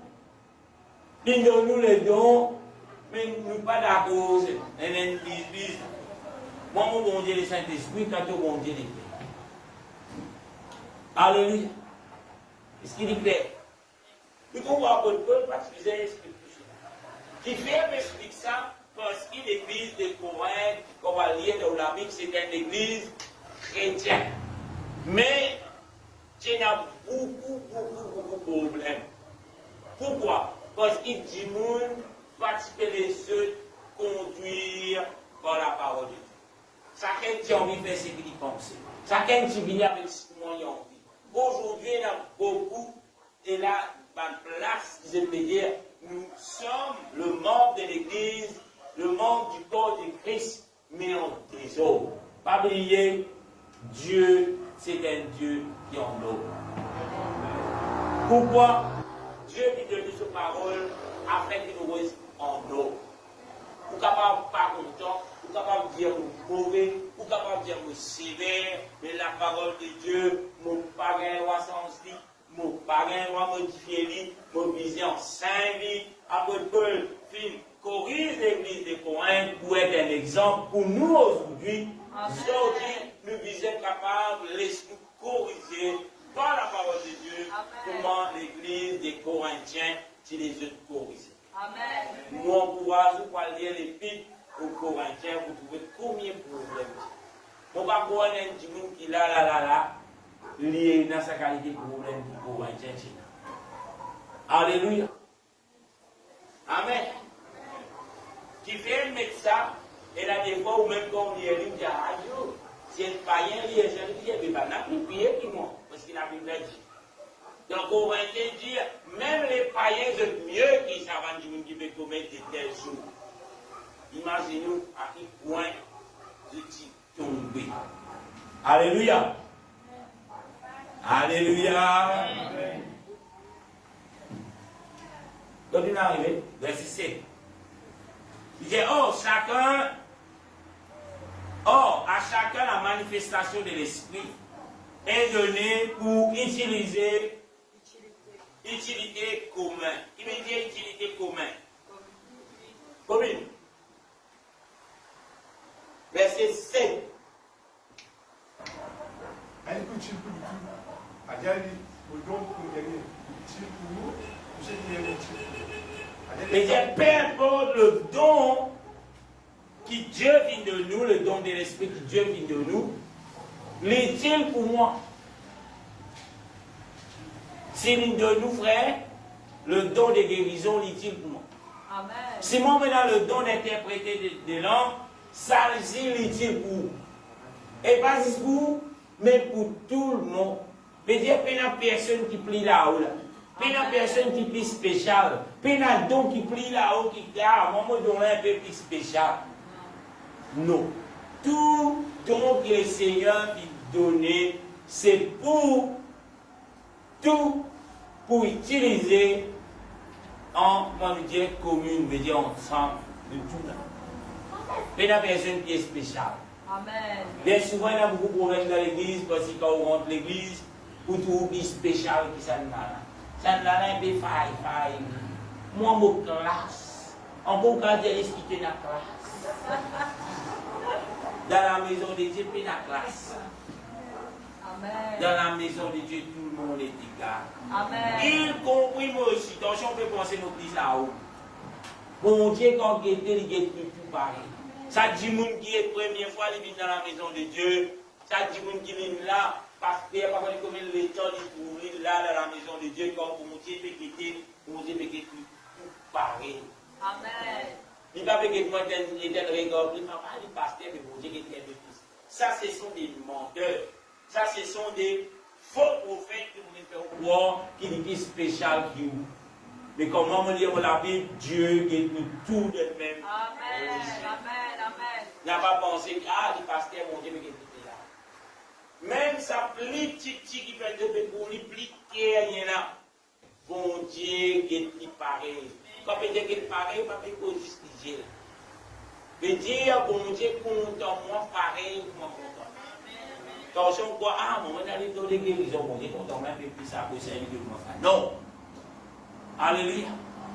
il donne-nous le don, mais nous pas d'accord. Moi, mon bon Dieu, le Saint-Esprit, quand mon bon Dieu, les Alléluia. Est-ce qu'il est clair? Nous pouvons voir que Paul, parce que j'ai expliqué cela. Qui fait m'explique ça parce qu'il est l'église de Corinthe, qu'on va lire dans la Bible, c'est une église chrétienne. Mais, il y a beaucoup de problèmes. Pourquoi? Parce qu'il dit, parce que les seuls conduire par la parole de Dieu. Chacun qui a envie de faire ce qu'il pense. Chacun qui vient avec ce qu'il a envie. Aujourd'hui, il y a beaucoup, et là, par place, je peux dire, nous sommes le membre de l'Église, le membre du corps de Christ, mais en trésor. Pas oublier, Dieu, c'est un Dieu qui en nous. Pourquoi? Dieu qui donne sa parole afin qu'il nous reste en nous. Pour capable pas content, pour capable dire nous mauvais, pour capable dire nous sévère, mais la parole de Dieu, mon parrain roi sans vie, mon parrain roi modifié, mon vision saint vie, après Paul, film, corrige l'église de Corinthe pour être un exemple pour nous aujourd'hui. Aujourd'hui, nous sommes capables de nous corriger par la parole de Dieu. Amen. Comment l'église des Corinthiens, si les autres corrigent. Amen. Nous encourageons pour lire l'épître aux Corinthiens, vous trouvez combien de problèmes. On va voir un petit monde qui là, lié dans sa qualité de problème pour Corinthiens. Alléluia. Amen. Qui fait mettre ça, et là des fois, ou même quand on lit, il dit, ah, si un païen lit, il n'a plus prié qui moi, parce qu'il n'a plus dit. Donc, on va dire, même les païens sont mieux qu'ils savent du monde qui peut commettre de tels jours. Imaginez-nous à quel point je suis tombé. Alléluia. Alléluia. Quand il est arrivé, verset 7. Il dit, à chacun la manifestation de l'esprit est donnée pour utilité commune. Qui veut dire utilité commune? Commune. Verset 7. Et peu importe le don qui Dieu vient de nous, le don de l'esprit qui Dieu vient de nous, l'est-il pour moi? S'il de nous, frère, le don de guérison, l'est-il pour moi? Amen. Si moi, maintenant, le don d'interpréter des langues, ça, l'est-il pour vous? Et pas juste pour vous, mais pour tout le monde. Mais dire qu'il y a personne qui plie là-haut, là. Il y a personne qui plie spécial. Il y a un don qui plie là-haut, qui dit, ah, moi, je donne un peu plus spécial. Non. Tout don que le Seigneur lui donné, c'est pour utiliser en commune, veut dire ensemble, de tout là. Il y a personne qui est spécial. Amen. Bien souvent, il y a beaucoup de problèmes dans l'église, parce que quand on rentre l'église, pour tout qui est spécial qui s'en va. Ça n'a rien de faille. Moi, mon classe. En bon cas, j'ai expliqué la classe. Dans la maison de Dieu, il y a la classe. Amen. Dans la maison de Dieu, tout le monde est égal. Amen. Il compris moi aussi. Attention, on peut penser nos petits là-haut. Bon Dieu, quand il est tout pareil. Ça dit monde qui est première fois, il vient dans la maison de Dieu. Ça dit monde qui vient là. Parce qu'il n'y a pas comme le temps de ouvrir là dans la maison de Dieu, quand vous Dieu peut quitter, tout pareil. Amen. Il ne va pas que moi étant regard, il ne va pas du pasteur, mais vous Dieu qui est un peu plus. Ça, ce sont des menteurs. Ça, ce sont des faux prophètes qui vous faire croire qu'il est spécial qui vous. Mais comment on lit la Bible, Dieu est tout de même. Amen. Amen. Amen. Il n'a pas pensé que, ah, le pasteur, mon Dieu, qui est là. Même ça pli petit qui fait de pour lui pliquer rien là. Bon Dieu qui est pareil. Quand il est pareil, pas peut justifier. Mais dire bon Dieu content moi pareil moi content. Quand on voit on va aller dans les guérisons, bon Dieu content même plus ça pour servir de moi. Non. Alléluia.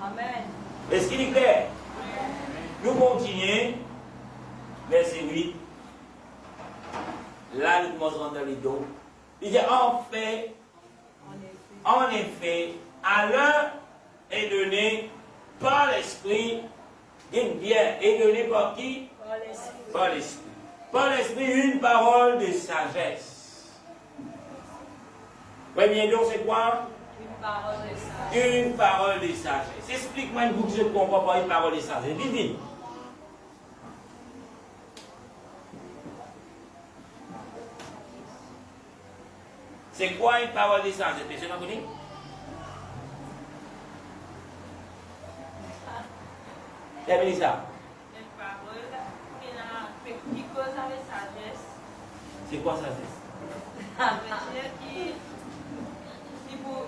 Amen. Est-ce qu'il est clair? Nous continuons. Verset 8. Là, nous commençons dans les dos. Il dit en effet, à l'un est donné par l'Esprit, bien, est donné par qui? Par l'Esprit. Par l'Esprit, une parole de sagesse. Oui, bien donc, c'est quoi? Une parole de sagesse. Une parole de sagesse. Explique-moi une boucle, je ne comprends pas une parole de sagesse. Dis. C'est quoi une parole de sagesse? Personne n'a connu? Terminez ça. Une parole qui cause avec sagesse. C'est quoi sagesse? Ça veut dire qu'il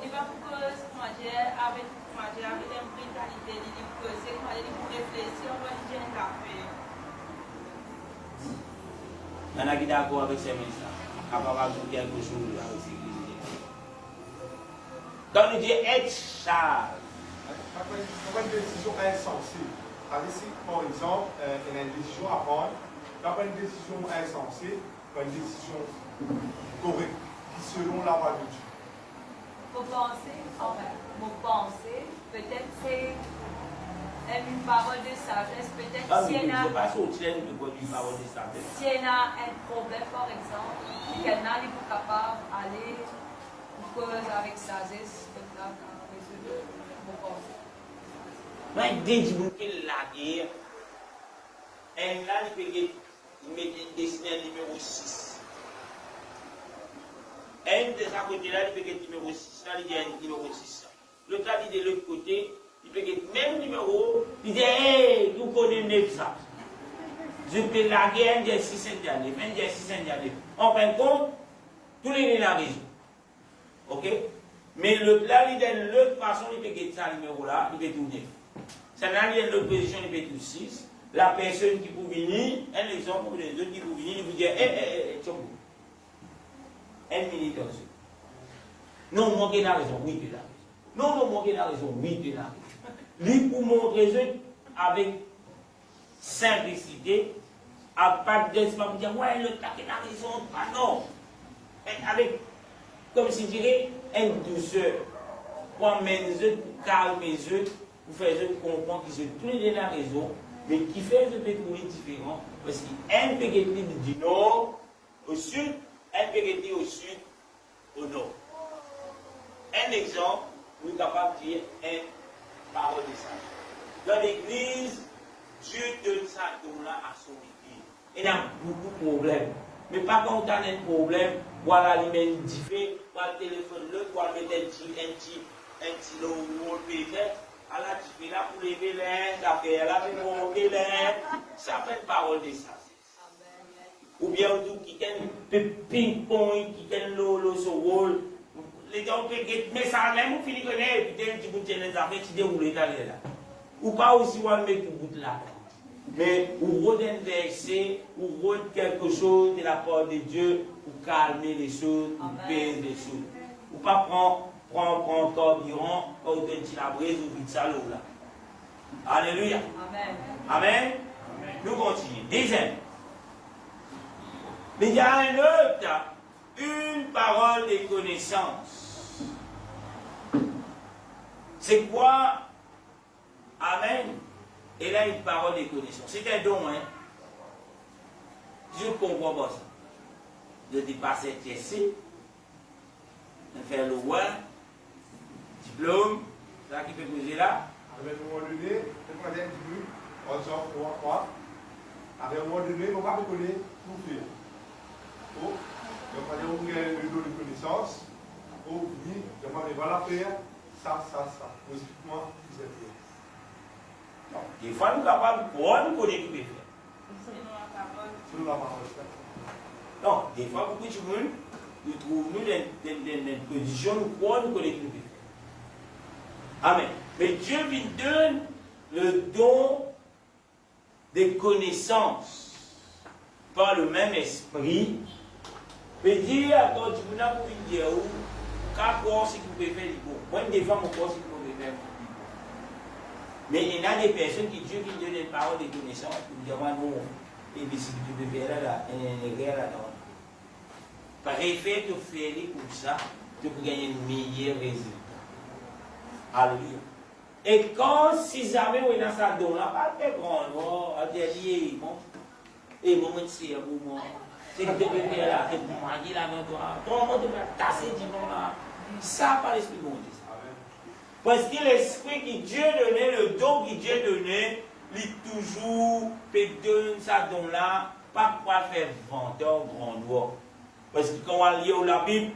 va cause manger avec une brutalité, il dit causer, il pour réfléchir, on va dire un café. Il y en a qui sont d'accord avec ces messages. À part ajouter quelque chose avec ces critiques. Donc, il dit être sage. Une décision insensée. Si, par exemple, il y a une décision à prendre, pas une décision insensée, pas une décision correcte, qui selon la loi de Dieu. Vos pensées, peut-être c'est une parole de sagesse, peut-être si elle a un problème, par exemple, quelqu'un n'est pas capable d'aller cause avec sagesse, peut-être résoudre vos pensées. Mais dès que la guerre, et là, il peut dessiner un numéro 6. Un de sa côté là, il peut être numéro 6. Là, il y a un numéro 6. L'autre là, il est de l'autre côté, il peut être même numéro. Il dit, hey, vous connaissez ça. Je peux la guerre, il y a 6 années, il y a 6 années. En fin de compte, tous les gens ont raison. Ok? Mais l'autre là, il a l'autre façon, il peut être ça numéro là, il peut tourner. Ça n'a rien de l'autre position, il peut être 6. La personne qui peut venir, un exemple pour les autres qui peut venir, il vous dit, Tchongo. 1 minute aussi. Non, moi, il a raison, oui, tu as raison. Non, moi, il a raison, oui, tu as raison. Lui, pour montrer avec simplicité, à pas d'espoir, pour dire, ouais, le taquet a raison, pas non. Avec, comme si je dirais, une douceur. Pour amener les autres, pour calmer les autres, pour faire les autres comprendre qu'ils ont tous les deux la raison, mais qui fait un peu différent, parce qu'un peut être du nord au sud, un peut être au sud au nord. Un exemple, nous sommes capables de dire une parole de sagesse. Dans l'église, Dieu donne ça don-là à son église. Il y a beaucoup de problèmes. Mais pas quand on a un problème, voilà, il met une diffé, voilà, le téléphone, voilà, mettre un petit wallpaper. À la diffé là pour lever l'air, d'affaire là pour monter l'air. Ça fait une parole de sagesse. Ou bien on dit qu'il y a un ping-pong, qu'il y a un lolo sur rôle. Les gens peuvent dire, mais ça même, on finit de connaître, et puis tu peux les affaires, tu déroules là. Ou pas aussi, on va mettre tout bout là. Mais ou redinverser, ou redire quelque chose de la part de Dieu, pour calmer les choses, pour payer les choses. Ou pas prendre carburant, ou de la brise, ou de ça là. Alléluia. Amen. Amen. Nous continuons. Deuxième. Mais il y a un autre, une parole de connaissance. C'est quoi? Amen. Et là, une parole de connaissance. C'est un don, hein. Je ne comprends pas ça. Je dépasse TSC, je fais le roi, diplôme, ça qui peut poser là. À un moment donné, je prends un diplôme, on sort pour quoi? À un moment donné, on va reconnaître tout faire. Donc, on va le don de connaissance. On dit, voilà faire, ça. Explique-moi ce que c'est. Des fois, nous sommes capables de connaître tout faire. Selon la parole. Selon la parole. Non, des fois, beaucoup de monde, nous trouvons nous dans une position, nous croyons, nous connaissons. Amen. Mais Dieu lui donne le don des connaissances par le même esprit. Mais dire, quand tu n'as pas pu dire, qu'à quoi c'est que vous pouvez faire du bon. Moi, des fois, mon corps, c'est que vous pouvez faire du bon. Mais il y a des personnes qui Dieu lui donne une parole de connaissances pour dire, moi, non, et puis si tu peux faire là, il y a là-dedans. Par effet, tu fais comme ça, tu peux gagner un meilleur résultat. Alléluia. Et quand, si jamais on est dans sa don, là, pas de grand, on a dit, bon, et bon, c'est un moment. C'est que tu peux faire là, tu peux manger là dans toi. Ton monde va tasser du monde là. Ça, pas l'esprit de Dieu. Parce que l'esprit qui Dieu donnait, le don qui Dieu donnait, il toujours peut donner sa don là, pas pour faire vendeur grand noir. Parce que quand on lit la Bible,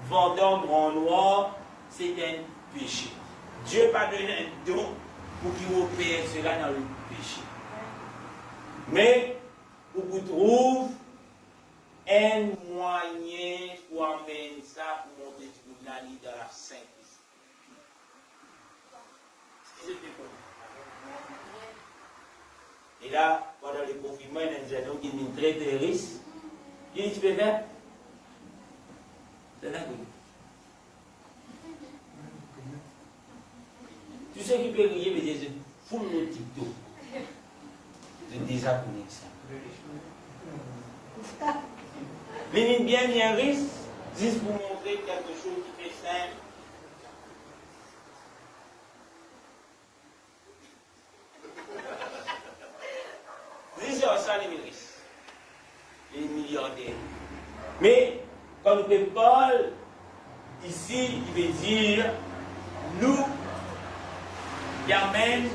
vendeur grand noir, c'est un péché. Dieu n'a pas donné un don pour qu'il opère cela dans le péché. Mais, pour vous trouve un moyen pour amener ça pour monter la vie dans la simplicité. Et là, pendant le confinement, il y a un jeune qui est très terroriste. Qu'est-ce que tu peux faire? C'est là que tu sais qui peut rier, mais Dieu, fous le TikTok. C'est déjà connu ça. Les bien riches, juste pour montrer quelque chose qui fait simple. Disons ça, les riches, les milliardaires. Mais, quand nous parlons ici, il veut dire, nous, qui amène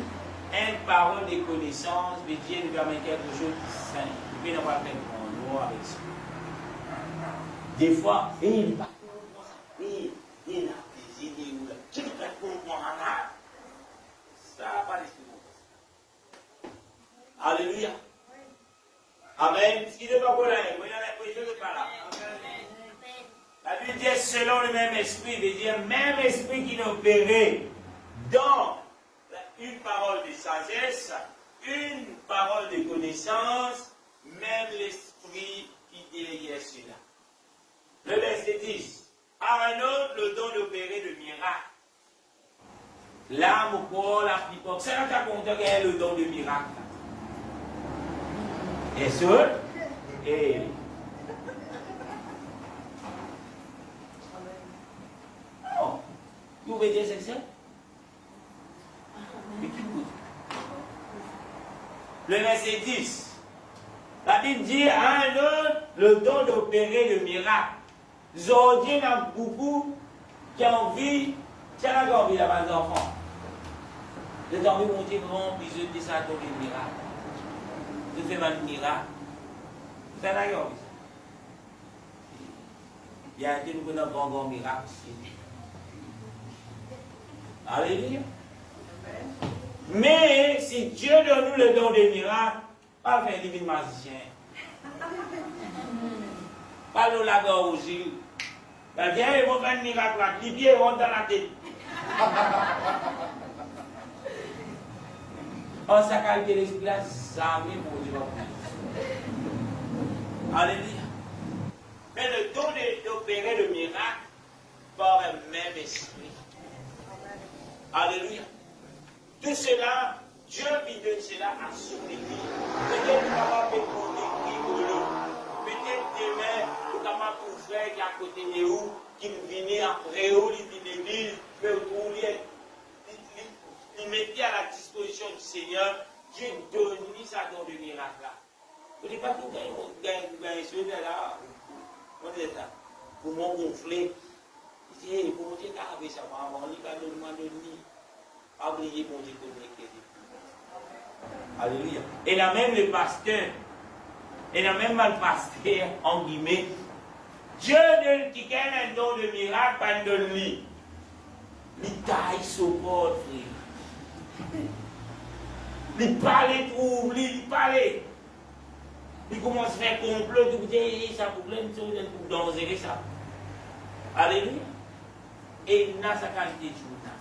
une parole de connaissance, veut dire, nous amène quelque chose de saint. Nous ne pouvons pas faire grand noir avec ça. Des fois, il n'est pas il a plaisir, il là. Tu ne peux pas comprendre là. Ça n'a pas l'esprit. Alléluia. Amen. Ce qui ne va pas là, il y a l'impression de pas là. La Bible dit selon le même esprit, veut dire même esprit qui nous opérait dans une parole de sagesse, une parole de connaissance, même l'esprit qui délayait cela. Le verset 10. À un autre, le don d'opérer de miracle. L'âme au corps, la plupart. C'est là qu'on compte qu'il y a le don de miracle. Et sûr? Et. Non. Vous pouvez dire c'est ça? Mais qui vous dit? Le verset 10. La Bible dit à un autre le don d'opérer le miracle. Aujourd'hui, il y a beaucoup qui ont envie, qui ont envie d'avoir des enfants. Ils ont envie de monter grand, puis ils disent ça don de miracle. Ils font un miracle. Vous avez envie. Il y a un grand miracle aussi. Alléluia. Mais si Dieu donne nous le don des miracles, pas faire divin magicien. Pas le lago aussi. La vieille, ils vont faire un miracle là. Les pieds rentrent dans la tête. En sa qualité d'esprit là, jamais mon Dieu. Alléluia. Mais le don d'opérer le miracle par un même esprit. Alléluia. Tout cela, Dieu lui donne cela à son église. Peut-être qu'il va faire rigolo. Peut-être demain, il va faire un frère qui est à côté de nous, qui vient après nous, il vient l'église, il mettait à la disposition du Seigneur. Dieu donne sa don de miracle là. Vous ne dites pas tout gagner ce là. On dit ça. Pour m'en gonfler. Il dit, pour monter ta avec ça, on ne va pas donner. Pas oublier mon Dieu connecté. Alléluia. Et là même le pasteur, et là même le pasteur, en guillemets, Dieu donne qui gagne un don de miracle, pas de lui. Il taille son corps, frère. Il parle, trouve, il parle. Il commence à faire complot, tout dit, ça problème, pour danser ça. Alléluia. Et il a sa qualité de journal.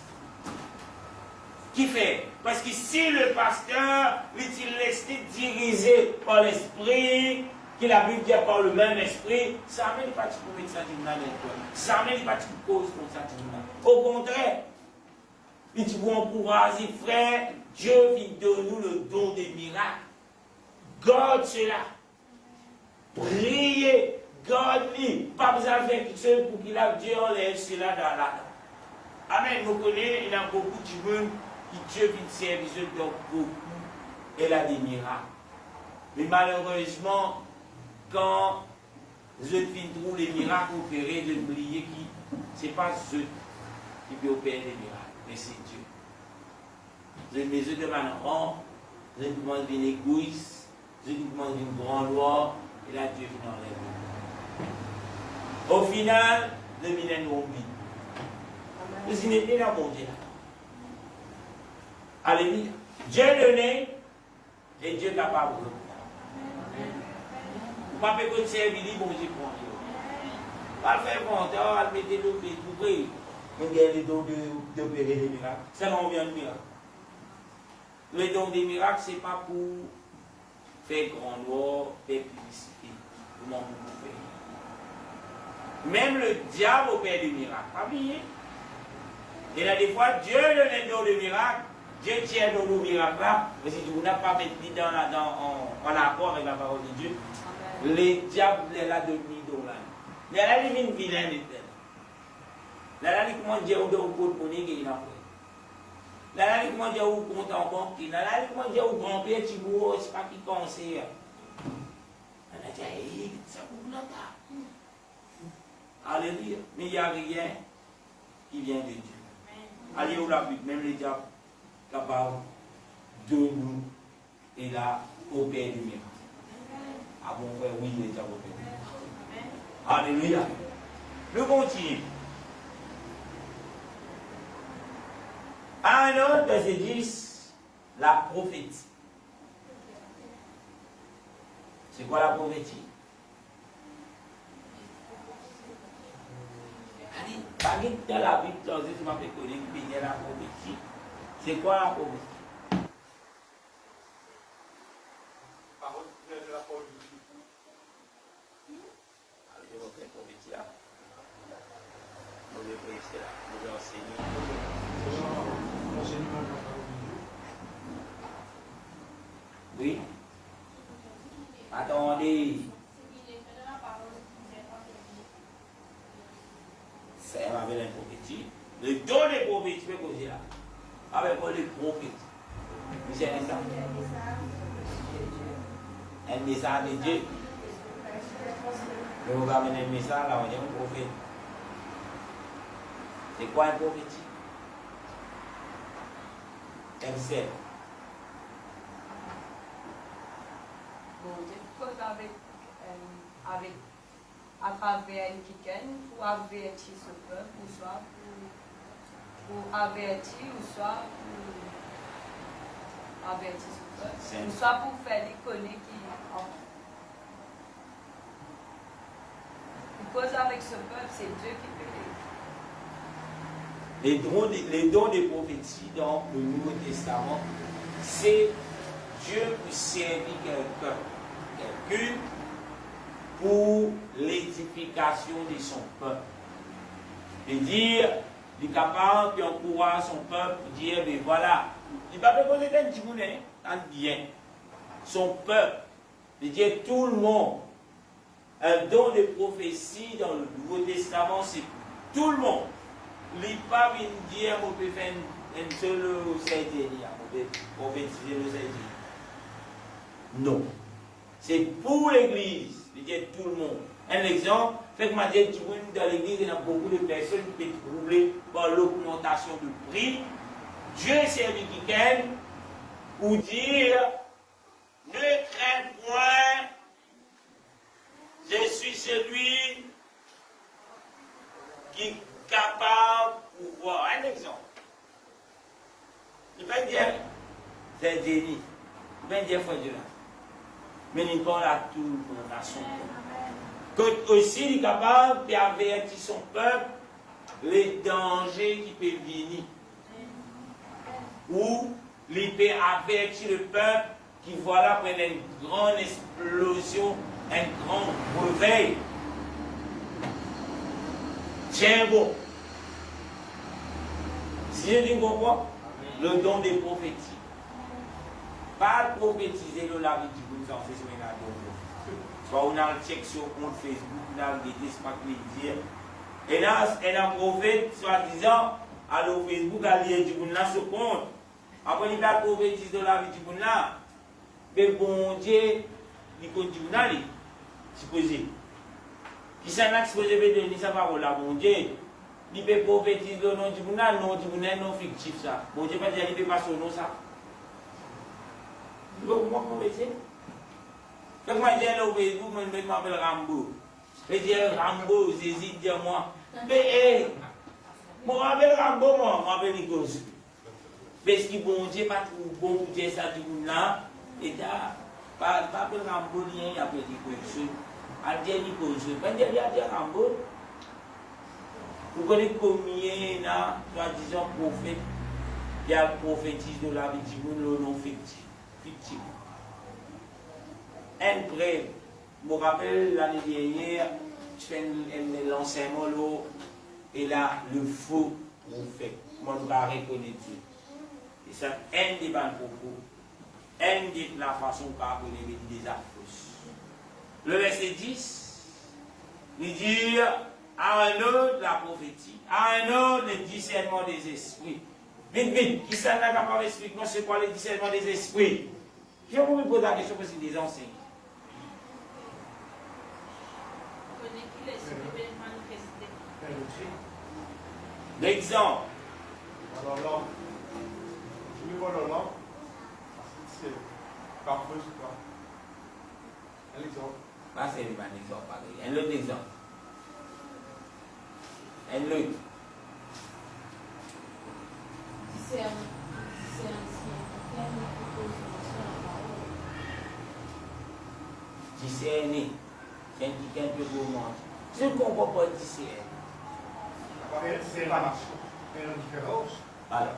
Qui fait? Parce que si le pasteur est resté dirigé par l'esprit, que la Bible dit par le même esprit, ça ne veut pas pour mettre ça journal avec toi. Ça ne veut pas pour cause pour ça journal. Au contraire, il dit pour encourager, frère, Dieu vient de nous le don des miracles. Garde cela. Priez, garde-lui. Pas besoin de faire quelque chose pour qu'il a Dieu enlève cela dans la. Amen. Vous connaissez, il y a beaucoup de monde qui Dieu vient servir dans beaucoup. Elle a des miracles. Mais malheureusement, quand je trouve les miracles opérés, de oublier qui, ce n'est pas eux qui peuvent opérer les miracles, mais c'est Dieu. Je mes yeux de manière, je demande une égoïste, je demande une grande loi, et là Dieu vient enlever. Au final, le millénaire nous oublie. Nous sommes dans mon Dieu. Alléluia. Dieu donné et Dieu capable. Vous ne pouvez pas servir, bon Dieu prend. Pas faire content, à mettre le pied pour prier. Vous avez les dons d'opérer des miracles. Ça n'en vient de miracle. Le don des miracles, ce n'est pas pour faire grand noir, faire publicité. Comment vous pouvez. Même le diable opère des miracles. Pas oublier. Et là, des fois, Dieu donne un don de miracle. Dieu tient dans nos miracles là. Mais si vous n'avez pas mis en accord avec la parole de Dieu, les diables les là de ni don là. Mais là, il vient vilain de tel. Là, il commence à dire au code pour qu'il y a là, il commence à dire au compte en banque. Là, il commence à dire au grand-père, tu vois, c'est pas qui conseille. On a dit, ça vous n'a pas. Alléluia. Mais il n'y a rien qui vient de Dieu. Allez où la Bible, même les diables, capables de nous, et là, au Père du miracle. Ah bon, frère, oui, les diables au Père du miracle. Alléluia. Nous continuons. Un autre, verset 10, la prophétie. C'est quoi la prophétie? Pas dans la Bible, tu m'as fait connaître la prophétie. C'est quoi la prophétie? Parole de la parole de Dieu. Allez, je vais faire prophétie là. Je vais prêcher là. Je vais enseigner. L'enseignement de la parole de Dieu. Oui. Attendez. C'est avec la prophétie. Le don des prophéties, je vais causer là. Avec les prophètes. Vous savez ça? Un message de Dieu. Nous allons amener un message là, on est un prophète. C'est quoi un prophétie? Un sel. Bon, Dieu cause à travers quelqu'un pour avertir ce peuple, ou soit pour avertir, ou soit pour avertir ce peuple, ou soit pour faire les connaître qui cause avec ce peuple, c'est Dieu qui peut Les dons des prophéties dans le Nouveau Testament, c'est Dieu qui servit quelqu'un pour l'édification de son peuple. C'est-à-dire, il est capable d'encourager son peuple pour dire, mais voilà, il ne va pas poser d'un petit boulet, tant bien. Son peuple, c'est-à-dire tout le monde. Un don de prophétie dans le Nouveau Testament, c'est tout le monde. Il n'est pas venu dire, on peut faire un seul Saint-Denis, on peut prophétiser le Saint-Denis. Non. C'est pour l'Église. C'est tout le monde. Un exemple, fait que dans l'église, il y a beaucoup de personnes qui sont troublées par l'augmentation du prix. Dieu servi quelqu'un pour dire, ne crains point, je suis celui qui est capable de pouvoir. Un exemple. Il va dire, c'est Denis. Il va dire, faut Dieu là. mais il parle à tout le monde, à son peuple. Quand aussi il est capable d'avertir son peuple les dangers qui peuvent venir. Ou il peut avertir le peuple qui voilà après une grande explosion, un grand réveil. Tiens bon. Si je dis pourquoi, le don des prophéties. Pas prophétiser le la vie du bon sens, c'est ce qu'on a dit. Soit on a le check sur compte Facebook, on a le guetté, c'est pas que le dire. Et là, un prophète, soi-disant, à le Facebook, à lire du bon là, ce compte. Après, il a prophétisé de la vie du bon là. Mais bon Dieu, il compte du bon là, supposé. Qui s'en a exposé de donner sa parole à bon Dieu. Il peut prophétiser le nom du bon là, non du bon là, non fictif ça. Bon Dieu, pas dire, il peut pas son nom ça. Vous comment prophétiser? Quand moi j'ai le Facebook, je m'appelle Rambo. Je dis Rambo, j'hésite, dis-moi. Mais, moi, je m'appelle Rambo, moi, je m'appelle Nikos. Parce que bon Dieu, pas trop bon pour dire ça du monde là. Et là, pas appeler Rambo, il y a appelé Nikos. Elle dit Nikos. Quand il y a Rambo, vous connaissez combien, soi-disant, prophète, qui a prophétisé de la vie du monde, le nom fictif. Un bref, je me rappelle l'année dernière, je fais l'enseignement là, et là, le faux prophète, moi je vais reconnaître Dieu. Et ça, un des bancs propos, un de la façon par connaître des affres. Le verset 10, il dit à un autre la prophétie, à un autre le discernement des esprits. Vite, vite, qui s'en a capable d'expliquer moi c'est quoi le discernement des esprits? Je vais vous poser la question parce que c'est des enseignants. L'exemple. Alors là, je vais voir là, c'est parfois je crois. Un exemple. Pas c'est un exemple, pareil. Un autre exemple. Un autre. Discerner. C'est un peu gourmand. Je ne comprends pas discerner. C'est la marche. Il y a une différence. Alors,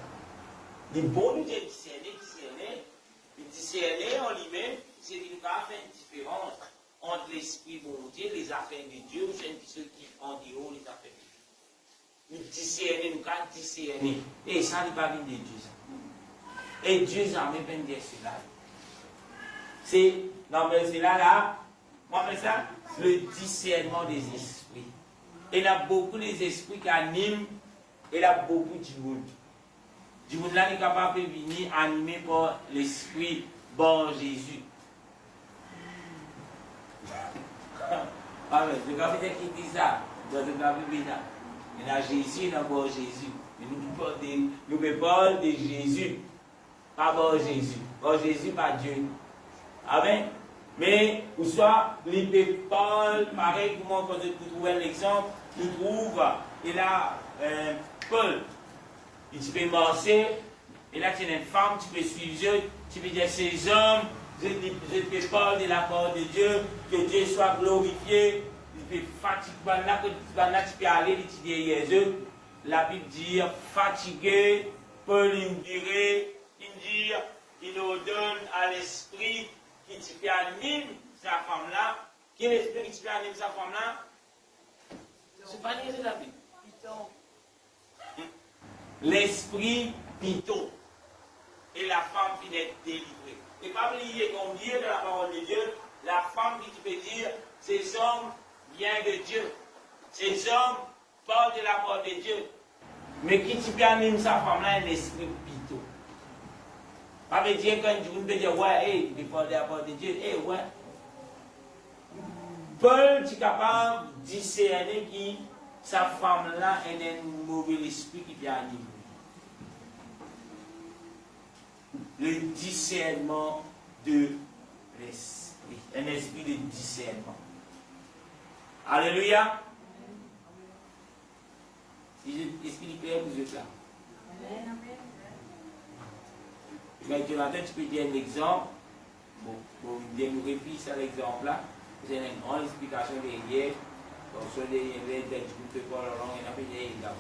les bons nous discerner, discerner en lui-même, c'est qu'il va faire une différence entre l'esprit bon Dieu, les affaires de Dieu, ou ceux qui en dehors les affaires de Dieu. Nous discerner, nous quand discerner. Et ça, il va venir de Dieu. Et Dieu n'a même pas dit cela. C'est, non mais c'est là, moi mais ça, le discernement des esprits. Et il y a beaucoup des esprits qui animent, et il y a beaucoup du monde. Du monde là, il est capable de venir animé par l'esprit bon Jésus. Ah mais, je vais dire qui dit ça, dans le Bible là. Il y a Jésus, il y a bon Jésus. Mais nous parlons de Jésus. Pas bon Jésus. Bon Jésus, pas Dieu. Amen. Mais, ou soit, il parle, pareil, comment vous trouvez un exemple, il trouve, et là, Paul, il peut marcher, et là, tu es une femme, tu peux suivre, tu peux dire ces hommes, je te parle de la parole de Dieu, que Dieu soit glorifié, il peut fatiguer, là, tu peux aller, tu dis derrière eux, la Bible dit, fatigué, Paul, il dirait, il nous donne à l'esprit qui te anime sa femme-là. Qui est l'esprit qui te anime sa femme-là? C'est pas lire la Bible. L'esprit Python. Et la femme qui est délivrée. Et pas oublier qu'on dit de la parole de Dieu, la femme qui peut dire, ces hommes viennent de Dieu. Ces hommes parlent de la parole de Dieu. Mais qui te anime sa femme-là est l'esprit Python. Ça veut dire quand vous peut dire, ouais, il faut parler de la parole de Dieu, ouais. Paul est capable de discerner qui sa femme-là est un mauvais esprit qui vient animer. Le discernement de l'esprit. Un esprit de discernement. Alléluia. Est-ce qu'il est clair vous êtes là? Amen. Mais tu matin, tu peux dire un exemple. Pour démontrer plus à l'exemple là, c'est une grande explication derrière. Donc, sur les têtes du coup, la langue, il y a pas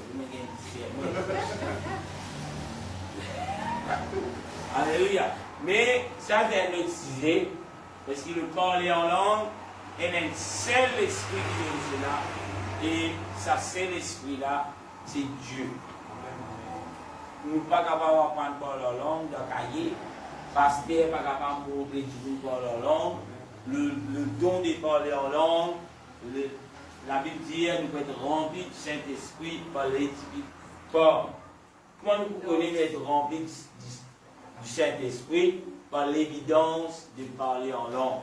de Alléluia. Mais ça, c'est un autre sujet, parce que le parler en langue est un seul esprit qui donne cela, et ça, seul esprit-là, c'est Dieu. Nous ne sommes pas capables d'apprendre par la langue, de cahier, pasteur n'est pas capable de montrer Dieu par la langue, le don de parler en langue, la Bible dit nous pouvons être remplis du Saint-Esprit par l'éthique. Comment nous pouvons être remplis du Saint-Esprit par l'évidence de parler en langue?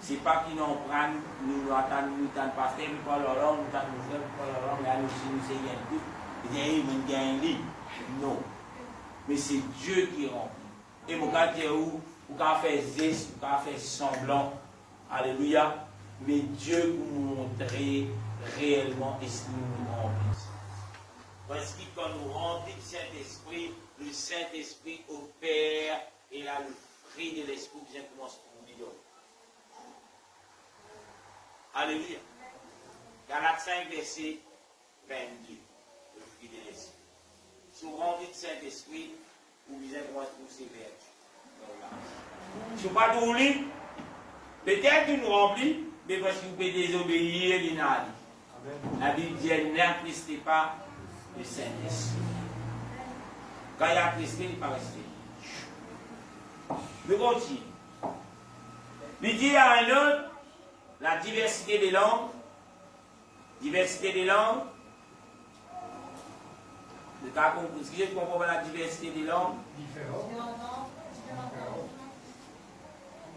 Ce n'est pas qu'ils nous prennent, nous attendons passer, nous parlons en langue, nous attendons nous faire parler en langue, là nous sommes rien tout. Il y a un livre. Non. Mais c'est Dieu qui remplit. Et mon gars dit où on fait zeste, on fait semblant. Alléluia. Mais Dieu nous montre réellement et ce qui nous remplit. Parce que quand nous remplissons le Saint-Esprit opère et là le fruit de l'Esprit vient commencer pour nous. Alléluia. Galates 5, verset 22. Le fruit de l'Esprit. Si vous remplissez le Saint-Esprit, vous vient commencer pour ces vertus. Si vous ne pas tout lire, peut-être que nous remplissons. Mais parce que vous pouvez désobéir, il n'a dit. La Bible dit, n'attristez pas le Saint-Esprit. Quand il a attristé, il n'est pas resté. Je continue. Il dit à un autre, la diversité des langues. Diversité des langues. Est-ce que vous comprenez la diversité des langues?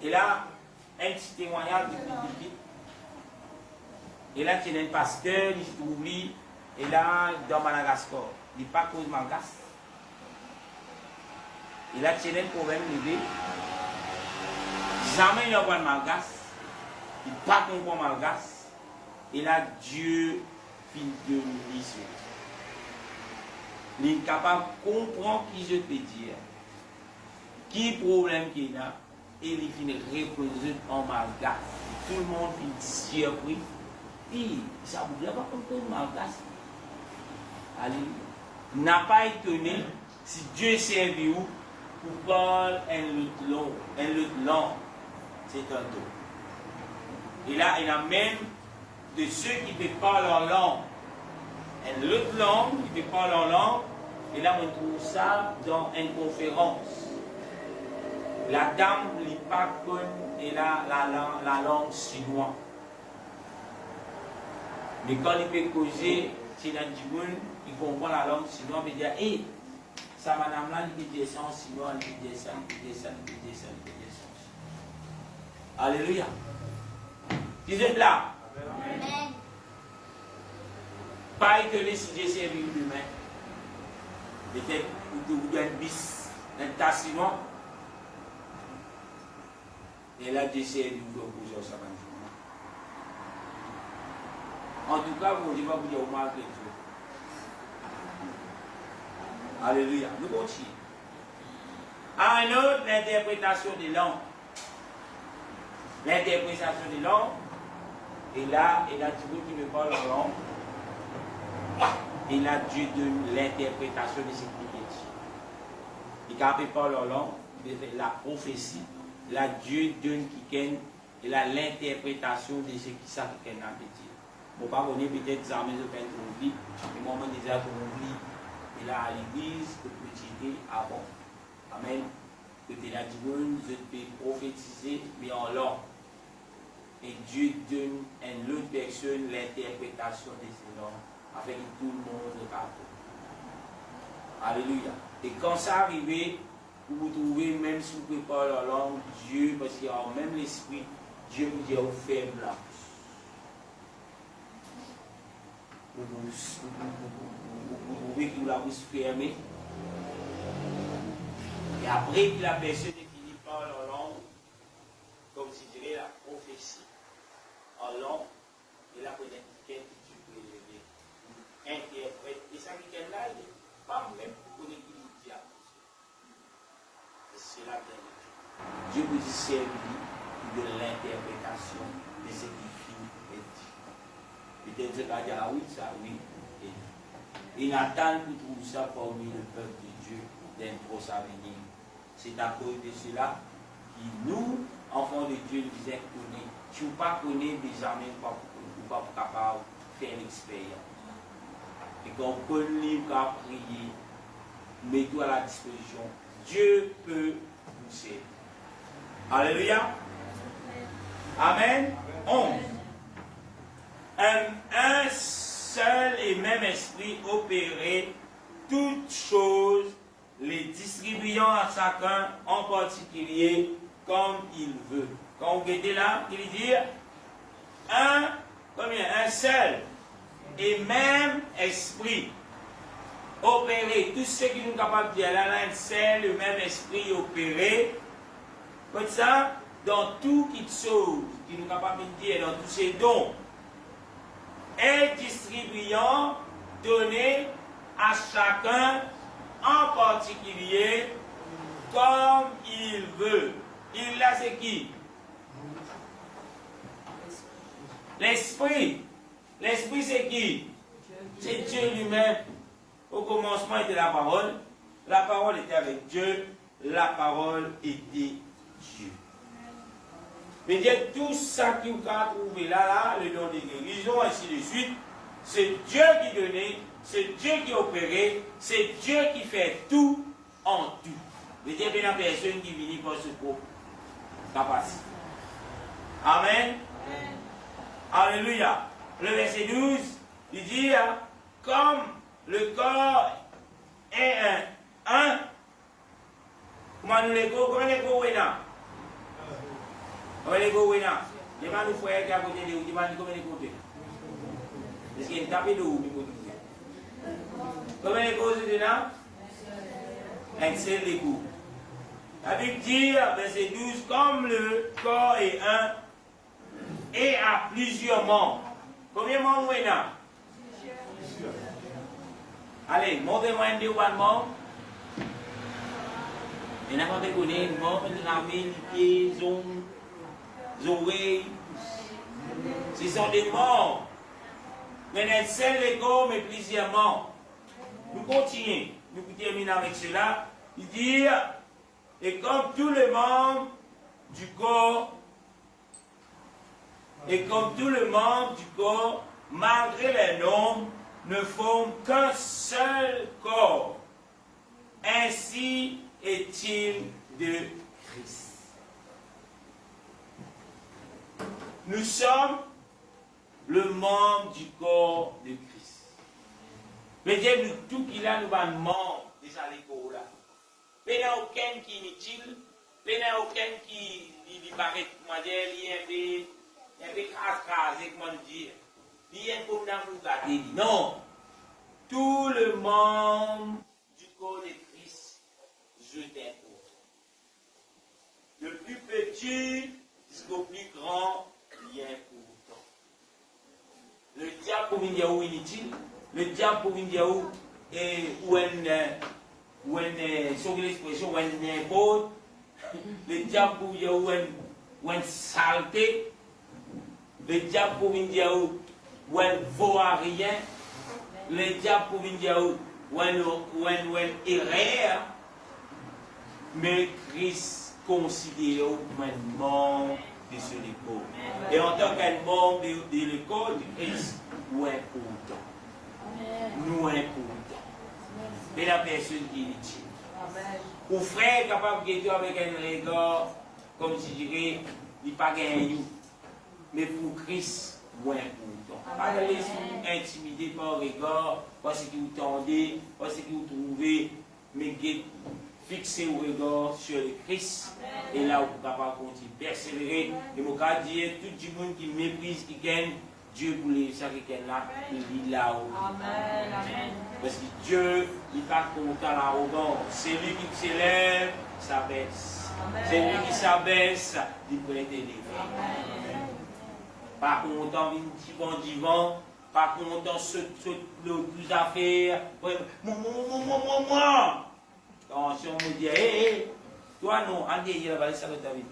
Et là, un petit témoignage de public. Et là, il y a un pasteur, il trouve, et là, dans Madagascar, il n'est pas cause malgache. Et là, il y a un problème levé. Jamais il n'y a pas de malgache. Il n'est pas comprendre malgache. Et là, Dieu finit de lui sur. Il est capable de comprendre qui je peux dire. Qui problème qu'il a. Et il finit de répondre en malgache. Tout le monde finit surpris. Et ça ne voulait pas comprendre malgache. Alléluia. N'a pas étonné si Dieu servi où pour parler une autre langue. C'est un don. Et là, il y a même de ceux qui peuvent parler en langue. Une autre langue, qui peut parler en langue. Et là, on trouve ça dans une conférence. La dame n'est pas connue et là, la langue chinoise. Mais quand il peut causer, c'est dans du monde, il comprend la langue chinoise, il peut dire, hé, ça madame là, il peut dire ça en chinois, il peut dire ça, il peut dire ça, il peut dire ça, il peut dire ça. Alléluia. Vous êtes là? Amen. Pas étonné si Dieu s'est vu demain. Peut-être vous avez un bis, un tas chinois. Et là, Dieu s'est vu pour plusieurs semaines. En tout cas, vous ne pouvez pas vous dire au mal que Dieu. Alléluia. Nous continuons. Un autre, l'interprétation des langues. L'interprétation des langues. Et là, tout le monde qui me parle en langue. Et là, Dieu donne l'interprétation de ce qu'il dit. Il ne peut parler en langue, il fait la prophétie. Là, Dieu donne quelqu'un. Et là, l'interprétation de ce qui ça quelqu'un a dit. Bon, pas qu'on est peut-être des armées de peine pour oubli, mais moi, je disais qu'on oublie. Et là, à l'église, que petit avant. Amen. Que tu as dit, je peux prophétiser, mais en langue. Et Dieu donne à une autre personne l'interprétation de ces langues, afin que tout le monde le parle. Alléluia. Et quand ça arrive, vous trouvez, même si vous pouvez parler en langue, Dieu, parce qu'il y a même l'esprit, Dieu vous dit au faible. Vous trouvez qu'il la bouche fermée. Et après que la personne est finie par en langue, comme si je dirais la prophétie, en langue, et là, peut-être que tu peux lever, interprète. Et ça, quelqu'un-là, il n'est pas même pour connaître qui dit à c'est la vérité. Dieu peut servir de l'interprétation de ce qui est dit. Peut-être que tu as dit, oui, ça, oui. Et Nathan pour trouver ça parmi le peuple de Dieu d'un proche avenir. C'est à cause de cela qui nous, enfants de Dieu, nous disons connaître. Tu ne pas connaître Benjamin, ou pas capable de faire l'expérience. Et qu'on connaît, qu'à prier, mets-toi à la disposition. Dieu peut vous servir. Alléluia. Amen. 11. Un seul et même esprit opérait toutes choses, les distribuant à chacun en particulier comme il veut. Quand vous regardez là, il dit un seul et même esprit opérer. Tout ce qui nous est capable de dire là, un seul et même esprit opérer. Comme ça, dans toute chose qui nous est capable de dire, dans tous ces dons, et distribuant, donner à chacun en particulier comme il veut. Il là, c'est qui? L'esprit. L'esprit, c'est qui? C'est Dieu lui-même. Au commencement était la parole. La parole était avec Dieu. La parole était Dieu. Mais dire tout ça qui vous a trouvé là, le don de guérison, ainsi de suite, c'est Dieu qui donnait, c'est Dieu qui opérait, c'est Dieu qui fait tout en tout. Mais dire bien la personne qui vient pour ce propre capacité. Amen. Amen. Alléluia. Le verset 12, il dit, comme le corps est un, comment nous l'écho, comment l'écho est là? Comment l'écho est là? Il y a un frère qui est à côté de vous, il m'a dit comment l'écho est là? Est-ce qu'il y a une tapée de vous? Comment l'écho est là? Un seul écho. La Bible dit, verset 12, comme le corps est un et a plusieurs membres. Combien de membres est là? Allez, montrez-moi un des membres. Et n'a pas de connaître, membres, la main, les pieds, les oreilles. Ce sont des membres. Mais un seul égo, mais plusieurs membres. Nous continuons. Nous terminons avec cela. Il dit, et comme tous les membres du corps, malgré les nombres, ne forment qu'un seul corps. Ainsi est-il de Christ. Nous sommes le membre du corps de Christ. Mais Dieu, tout qu'il a, nous va membre déjà les corps là. Il n'y a aucun qui est inutile, il n'y a aucun qui paraît, comment dire, il y a un peu crasé, comment dire. Il y a un peu de garder. Non. Tout le membre du corps de Christ, je t'impose. Le plus petit jusqu'au plus grand, il y a important. Le diable pour venir où inutile, le diable pour venir où sur l'expression, où un impose, le diable pour venir où un saleté, le diable pour venir où un vaut à rien, le diable pour venir où un erreur, mais Christ considère comme un membre de ce école. Et en tant qu'un membre de l'école de Christ, nous important. Nous important. Mais la personne qui est utile. Ou frère capable de dire avec un regard, comme si je dirais, il n'est pas gagné. Mais pour Christ, moins important. Pas de laisser intimider par le regard, parce que vous tendez, parce que vous trouvez, mais fixer au regard sur le Christ. Et là, vous êtes capable de continuer persévérer. Et vous pouvez dire, tout le monde qui méprise, qui gagne, Dieu pour les gens qui gagnent là, il vit là-haut. Amen. Amen. Parce que Dieu, il n'est pas content l'arrogance. C'est lui qui s'élève, s'abaisse. C'est lui qui s'abaisse, il peut être élevé. Pas content, divant, pas content, ce plus à faire. Moi. Quand si on me dit, hé, Toi, non, en guerre, va laisser avec David.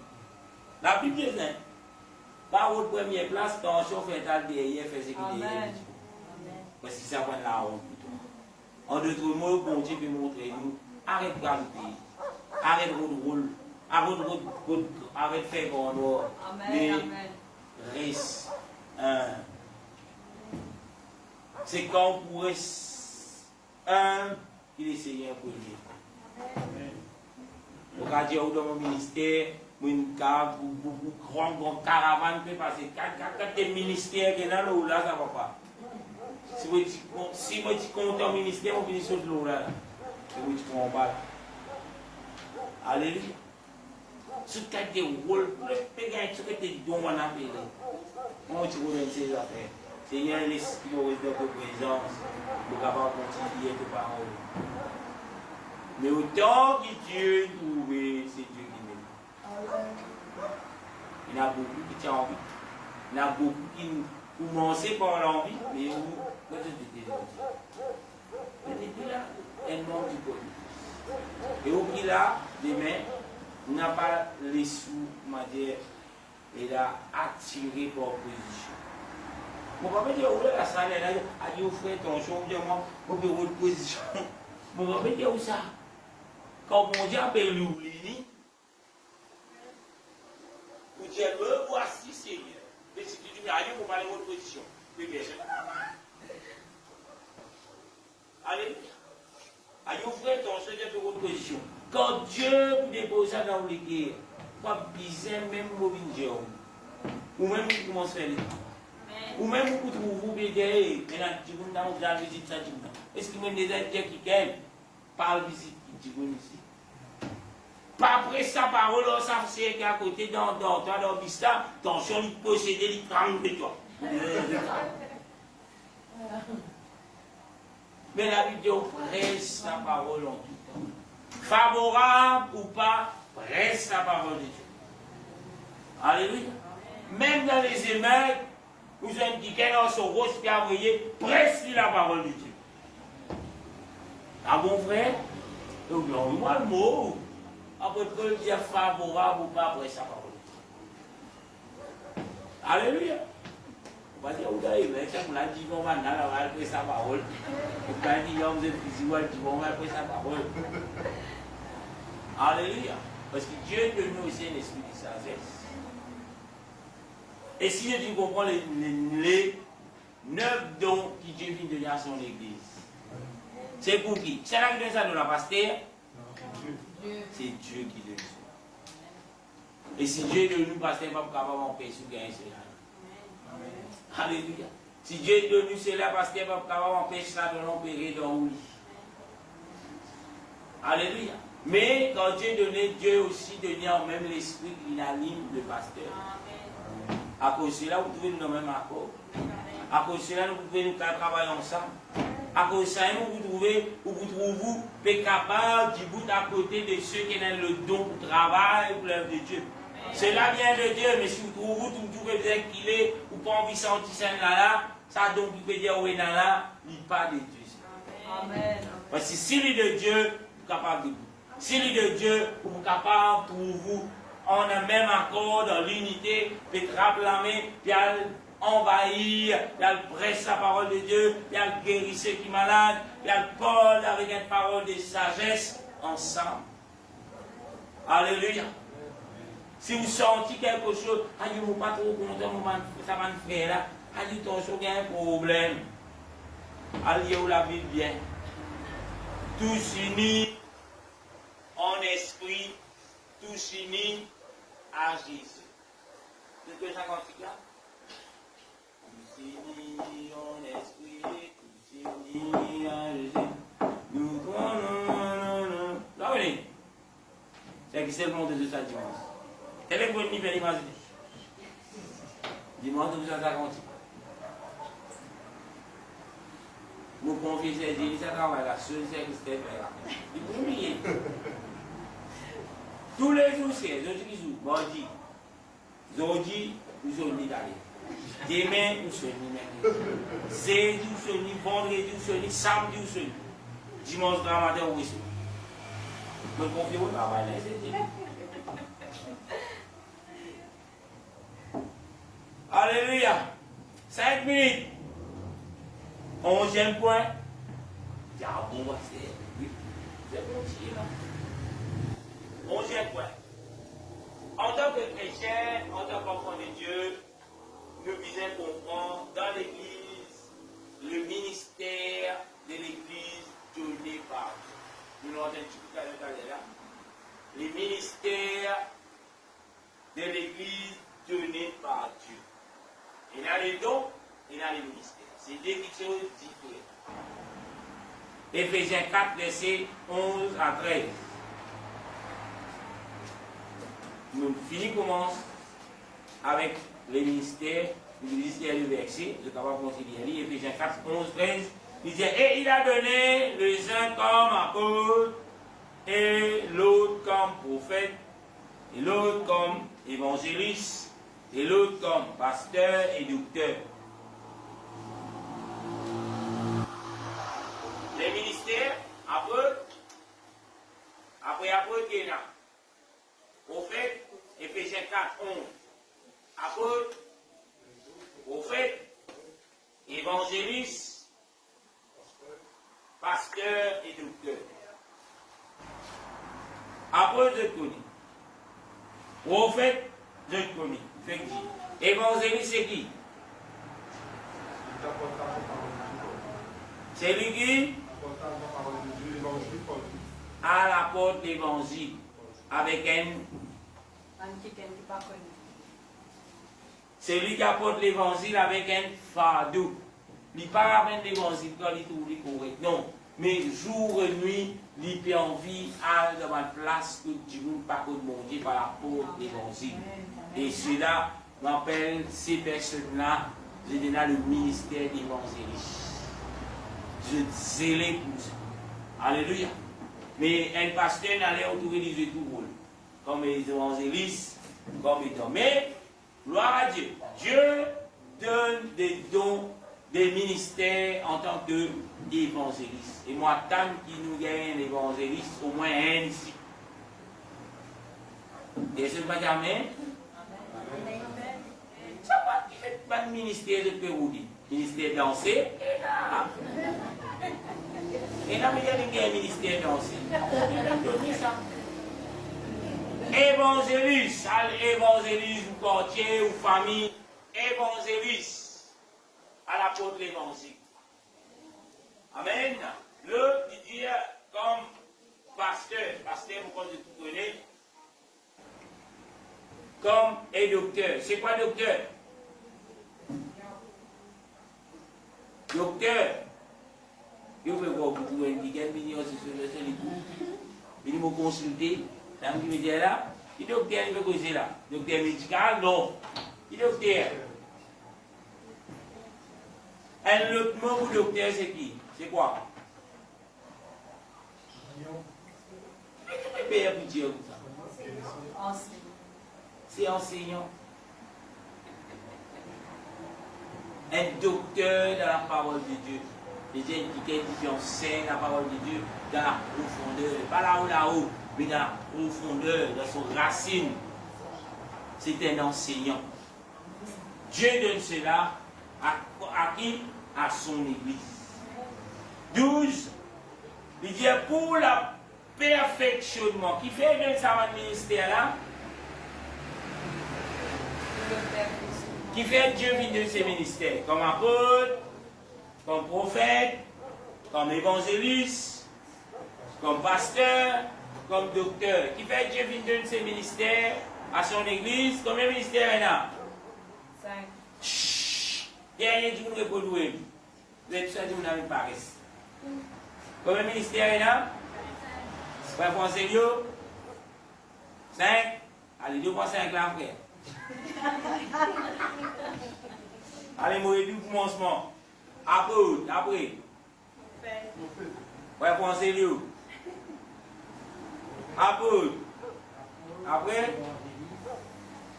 La Bible est là. Par votre première place, tension fait à derrière, fait ce qu'il est. Parce que ça prend la honte plutôt. En d'autres mots, bon Dieu peut montrer nous. Arrête de graviter. Arrête de rôle. Arrête de faire qu'on doit. Mais reste. C'est quand on reste qu'il essaye un peu. On va dire dans mon ministère, une grande caravane peut passer. Quand des ministères qui sont là, là, ça ne va pas. Si moi je compte en ministère, on finit sur l'eau là. C'est moi qui en bas. Alléluia. Ce qui a des rôles, le périn, ce qui a des dons, on a appelé. Moi je vois dans ces affaires. Seigneur, l'esprit de présence, pour capable de continuer tes paroles. Mais autant que Dieu trouve, c'est Dieu qui m'aime. Il y en a beaucoup qui ont envie. Il y en a beaucoup qui commencent par l'envie, mais où est-ce que là, un nom du bon. Et au prix là, demain, on n'a pas les sous, ma dire, et là, attiré par opposition. Mon papa dit, où est la salle, là, il dit, frère, ton chou, moi, au bureau de position. Mon papa dit, où ça? Quand mon Dieu appelle l'oubli, vous dites, me voici, Seigneur. Mais si tu dis, allez, vous parlez de votre position. Oui, bien sûr. Allez, allez, frère, ton Seigneur de votre position. Quand Dieu vous dépose ça dans les guerres, pas bizarre, même mauvais Dieu. Ou même vous commencez à faire. Ou même vous trouvez bédé, maintenant, tu vous dans visite ça, tu vous. Est-ce que même des gens qui gagnent par visite, tu vous ici? Pas après sa parole, ça c'est qu'à côté dans toi, dans le bista, attention, il posséder, il tremble de toi. Mais la Bible dit, presse la parole en tout temps. Favorable ou pas, presse la parole de Dieu. Alléluia. Même dans les émeutes, vous avez dit qu'elle a son rose qui a envoyé, presse la parole de Dieu. Ah bon frère? Donc, moi le mot. Après, peut dire favorable ou pas après sa parole. Alléluia. On va dire, vous avez mais ça, on l'a dit, on va après sa parole. On va dire, vous êtes physique, on va après sa parole. Alléluia. Parce que Dieu de nous aussi un esprit de sagesse. Et si tu comprends les 9 dons que Dieu vient de donner à son église, c'est pour qui? C'est là que donne ça de la pasteur? C'est Dieu qui donne ça. Et si Dieu donne nous, pasteur, pas capable d'empêcher de gagner cela. Alléluia. Si Dieu donne nous cela, pasteur, pas capable d'empêcher ça de l'empérer dans oui. Alléluia. Mais quand Dieu donnait, Dieu aussi donnait en même l'esprit qui anime le pasteur. À cause de cela, vous trouvez nous dans le même accord. À cause de cela, nous pouvons nous travailler ensemble. À cause de cela, vous pouvez capable du bout à côté de ceux qui ont le don pour travail pour l'œuvre de Dieu. Cela vient de Dieu, mais si vous trouvez qu'il est, ou pas envie de sentir là, ça donc vous pouvez dire oui, là, il n'est pas de Dieu. Amen. Parce que s'il est de Dieu, vous êtes capable de vous. S'il est de Dieu, vous êtes capable de vous. On a même accord dans l'unité, puis proclamer, puis envahir, puis prêcher la parole de Dieu, puis guérir ceux qui sont malades, puis parler avec une parole de sagesse ensemble. Alléluia. Si vous sentez quelque chose, je ne suis pas trop content, ça va me faire là, attention, il y a un problème. Allez, où la Bible bien. Tous unis en esprit, tous unis à Jésus. C'est ce que ça continue là? Tous unis en esprit, tous unis à Jésus. Nous connaissons. Là, vous voyez? C'est que c'est le monde de ça dimanche. Quel est le bon niveau dimanche? Dimanche, vous avez continue. Vous confiez ces délits, ça travaille la seule, c'est que c'était fait. Il faut oublier. Tous les jours, c'est jeudi, mardi, jeudi, nous sommes d'aller. Demain, nous sommes même. Jeudi, nous sommes vendredi, nous sommes samedi, nous sommes dimanche, matin, nous sommes. Je me confie au travail, là, c'est dit. Alléluia. 5 minutes. 11e point. Ah bon, c'est bon, là. 11e point. En tant que chrétien, en tant qu'enfant de Dieu, nous devons comprendre dans l'Église le ministère de l'Église donné par Dieu. Nous l'avons entendu tout à l'heure. Le ministère de l'Église donné par Dieu. Il y a les dons, il y a les ministères. C'est deux choses différentes. Éphésiens 4, versets 11 à 13. Nous finissons, commence avec les ministères. Nous lisons le verset, je suis capable de considérer. Éphésiens 4, 11, 13. Il dit, et il a donné les uns comme apôtres, et l'autre comme prophète, et l'autre comme évangéliste, et l'autre comme pasteur et docteur. Les ministères, apôtres, après apôtre, il y a prophète, Éphésiens 4, 11. Apôtre, prophète, évangéliste, pasteur et docteur. Apôtre, je connais. Prophète, je connais. Fait qui? Évangéliste, c'est qui? C'est lui qui? À la porte d'évangile. Avec c'est lui qui apporte l'évangile avec un fardeau. Il ne parle pas l'évangile quand il trouve correct. Non. Mais jour et nuit, il peut envie à dans ma place que Dieu ne pas demander par la porte d'évangile. Et cela m'appelle ces personnes-là, je donne le ministère d'évangéliste. Je zélé pour ça. Alléluia. Mais un pasteur n'allait autour des tout rôle. Comme les évangélistes, comme étant. Mais, gloire à Dieu. Dieu donne des dons, des ministères en tant qu'évangéliste. Et moi, tant qu'il nous gagne un évangéliste, au moins un ici. Et ce pas jamais. Ça va pas de ministère de Péroudi. Ministère dansé. Et là, il y a un ministère dansé. Évangéliste, évangéliste ou quartier ou famille, évangéliste à la porte de l'évangile. Amen. L'autre, il dit comme pasteur, vous connaissez, comme et docteur. C'est quoi docteur? Docteur. Je vais voir pour vous indiquer, je vais me consulter. Là, je me dis là, il est docteur, il veut causer là. Docteur médical, non. Il est docteur. Un autre mot pour docteur, c'est qui? C'est quoi? C'est enseignant. Un docteur dans la parole de Dieu. Les gens qui enseignent la parole de Dieu dans la profondeur. Pas là-haut, mais dans la profondeur, dans son racine. C'est un enseignant. Dieu donne cela à qui? À son Église. 12. Il dit pour le perfectionnement. Qui fait de ça un ministère là? Qui fait Dieu vient de ses ministères? Comme apôtre, comme prophète, comme évangéliste, comme pasteur, comme docteur. Qui fait Dieu vient de ses ministères à son Église? Combien de ministères il y en a? 5. Chut! Il y a rien qui nous répond. Vous êtes sûr que vous n'avez pas resté. Combien de ministères il y en a? Frère Français, 5. Allez, 2 pour 5 là, frère. Allez, moi, du commencement. Après. Frère Français, après.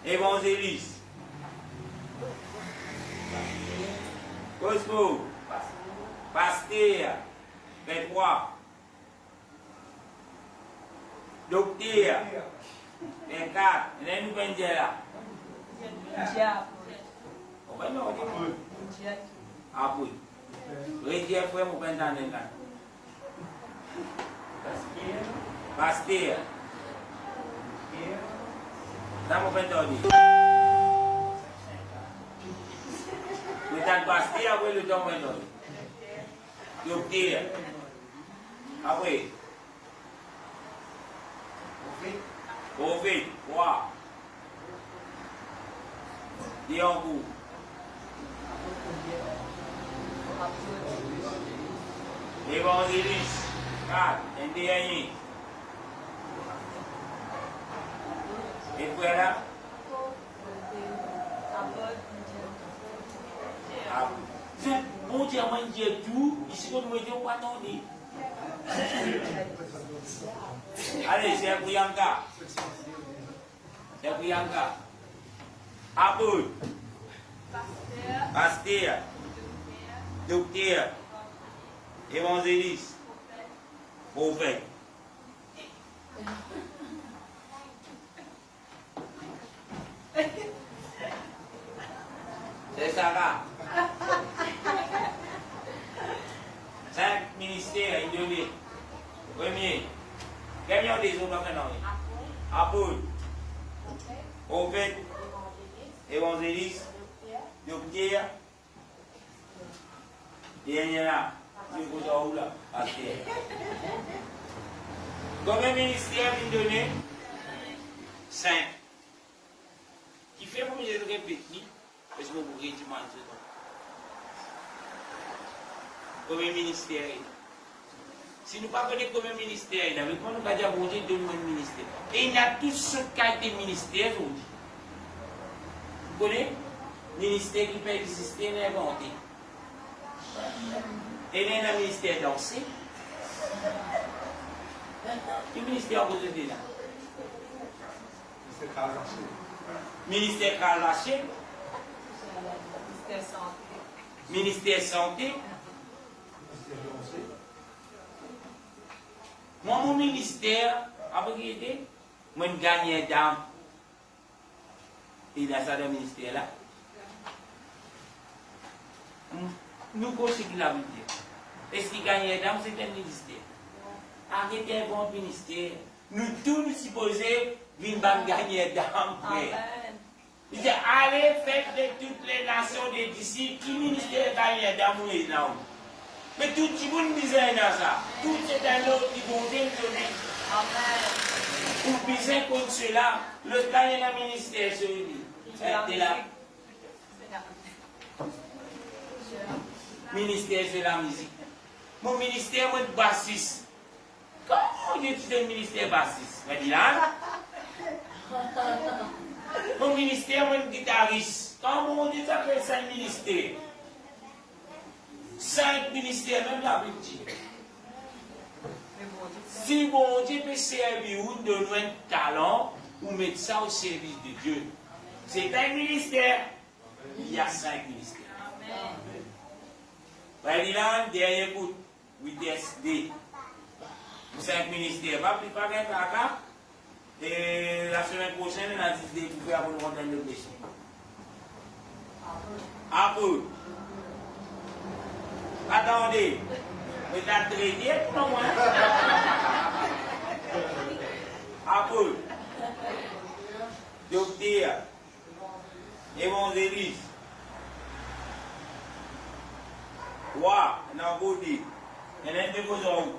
Évangéliste. Cosmo. Pasteur. 23. Docteur. Et 4. Et nous venons là. Diable. On va nous dire. Diable. Ah oui. Rédier frère, mon père dans le Pasteur. Ça mon père dans le temps pasteur, après le temps maintenant. Docteur. Ah oui. Prophète. Quoi? Diango. Évangéliste. 4. Un dernier. Et puis là? Bon Dieu, moi, je dis tout. Ici, nous mettons pas attendre. Allez, c'est Priyanka. C'est Priyanka. Aboud. Pasteur. Docteur. Évangéliste. Prophète. C'est Sarah. 5 ministères indonnés. Premier. Gagnant des autres maintenant. Apôtre. Prophète. Évangéliste. Docteur. Dernier là. Je vous en là. Pasteur. Combien de ministères indonnés? 5. Qui fait pour que je répète? Parce que vous pouvez dire combien de ministères? Si nous ne connaissons pas combien de ministères, nous allons dire bon Dieu, donne-moi un ministère. Et il y a tous ceux qui ont des ministères aujourd'hui. Vous connaissez? Ministère qui peut exister, n'est inventé. Et il y a un ministère dansé. Quel ministère vous êtes là? Ministère Kalaché. Ministère Santé. Moi, mon ministère, après qu'il était, moi, je gagnais d'âme. Et dans ce ministère-là, nous considérons la Bible. Est-ce qu'il gagnait d'âme? C'est un ministère. Arrêtez un bon ministère. Nous tous nous supposons venir gagner d'âme. Il dit, allez faire de toutes les nations des disciples, qui ministère gagne d'âme là. Mais tout le monde disait ça. Tout c'est un autre qui vont donner. Amen. Pour biser contre cela, le gagne d'un ministère sur lui. C'est là. Ministère de la musique. Mon ministère, moi, de bassiste. Comment j'ai utilisé le ministère bassiste? Je dis là. Mon ministère, moi, de guitariste. Comment on dit ça fait 5 ministères? 5 ministères, même la Bible dit. Si bon Dieu peut servir ou donner un talent, ou mettre ça au service de Dieu. C'est un ministère. Il y a 5 ministères. Amen. Dernier coup, 8SD. 5 ministères. Pas plus pas qu'un caca. Et la semaine prochaine, on a décidé de faire une montagne de péché. Apôtre. Attendez. Vous êtes traité pour moi. Apôtre. Docteur. Évangéliste. Roi. Non, vous dites. Il y a un peu de choses.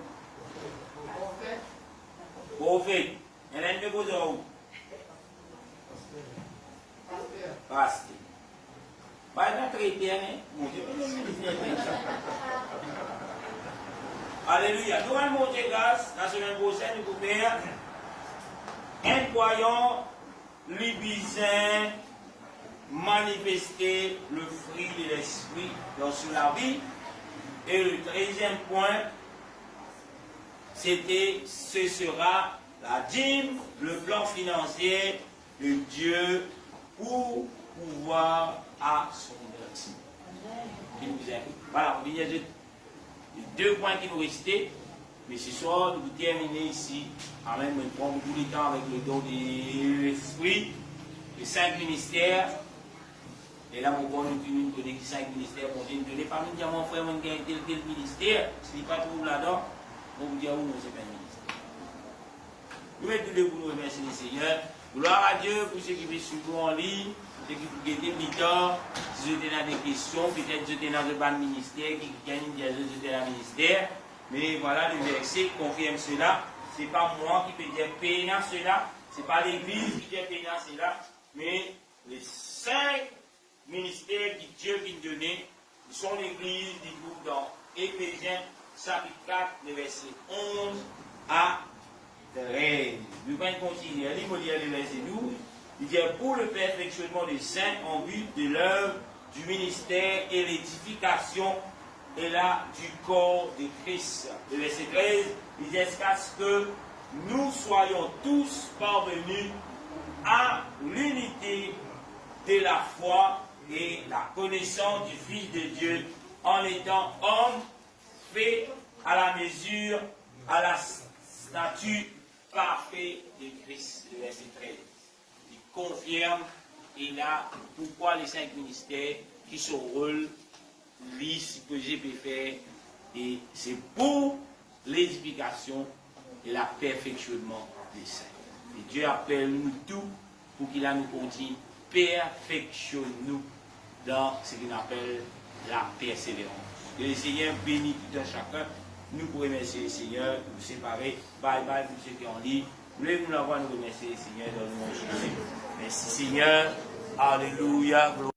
Prophète. Il y a un peu de choses. Pasteur. Pas de traité, mon Dieu. Alléluia. Nous allons monter grâce la semaine prochaine pour faire un croyant libysien manifester le fruit de l'esprit dans la vie. Et le 13e point, ce sera la dîme, le plan financier de Dieu pour pouvoir à son œuvre. Voilà, on dit les 2 points qui nous réciter. Mais ce soir, nous terminons ici. Amen. Nous prenons beaucoup de temps avec le don de l'Esprit, les 5 ministères. Et là, mon bon, nous donner 5 ministères. Bon Dieu, nous donner pas nous dire, mon frère, mon gars, tel ministère. Si n'est pas tout là-dedans, on vous dire, non, c'est pas un ministère. Nous mettons tous pour nous remercier le Seigneur. Gloire à Dieu pour ceux qui veulent suivre en ligne, pour ceux qui veulent guetter mi-temps. Si vous êtes dans des questions, peut-être vous êtes dans le ban ministère, qui gagne des vous êtes dans le ministère. Mais voilà, le verset confirme cela. Ce n'est pas moi qui peux dire payer cela. Ce n'est pas l'église qui dit payer cela. Mais les 5 ministères que Dieu vient de donner sont l'église du groupe dans Éphésiens, chapitre 4, le verset 11 à 13. Nous allons continuer. Il faut lire le verset 12. Il dit pour le perfectionnement des saints en vue de l'œuvre du ministère et l'édification et là du corps de Christ. Le verset 13, il dit jusqu'à ce que nous soyons tous parvenus à l'unité de la foi et la connaissance du Fils de Dieu en étant homme fait à la mesure, à la statue parfaite de Christ. Le verset 13. Il confirme et là pourquoi les 5 ministères qui sont rôle que j'ai pu faire et c'est pour l'édification et la perfectionnement des saints. Et Dieu appelle nous tous pour qu'il nous continue perfectionne nous dans ce qu'il appelle la persévérance. Que le Seigneur bénisse tout un chacun. Nous pourrons remercier le Seigneur, nous séparer. Bye bye pour ceux qui ont dit. Voulez-vous l'avoir, nous remercier le Seigneur dans le nom de Jésus. Merci Seigneur. Alléluia.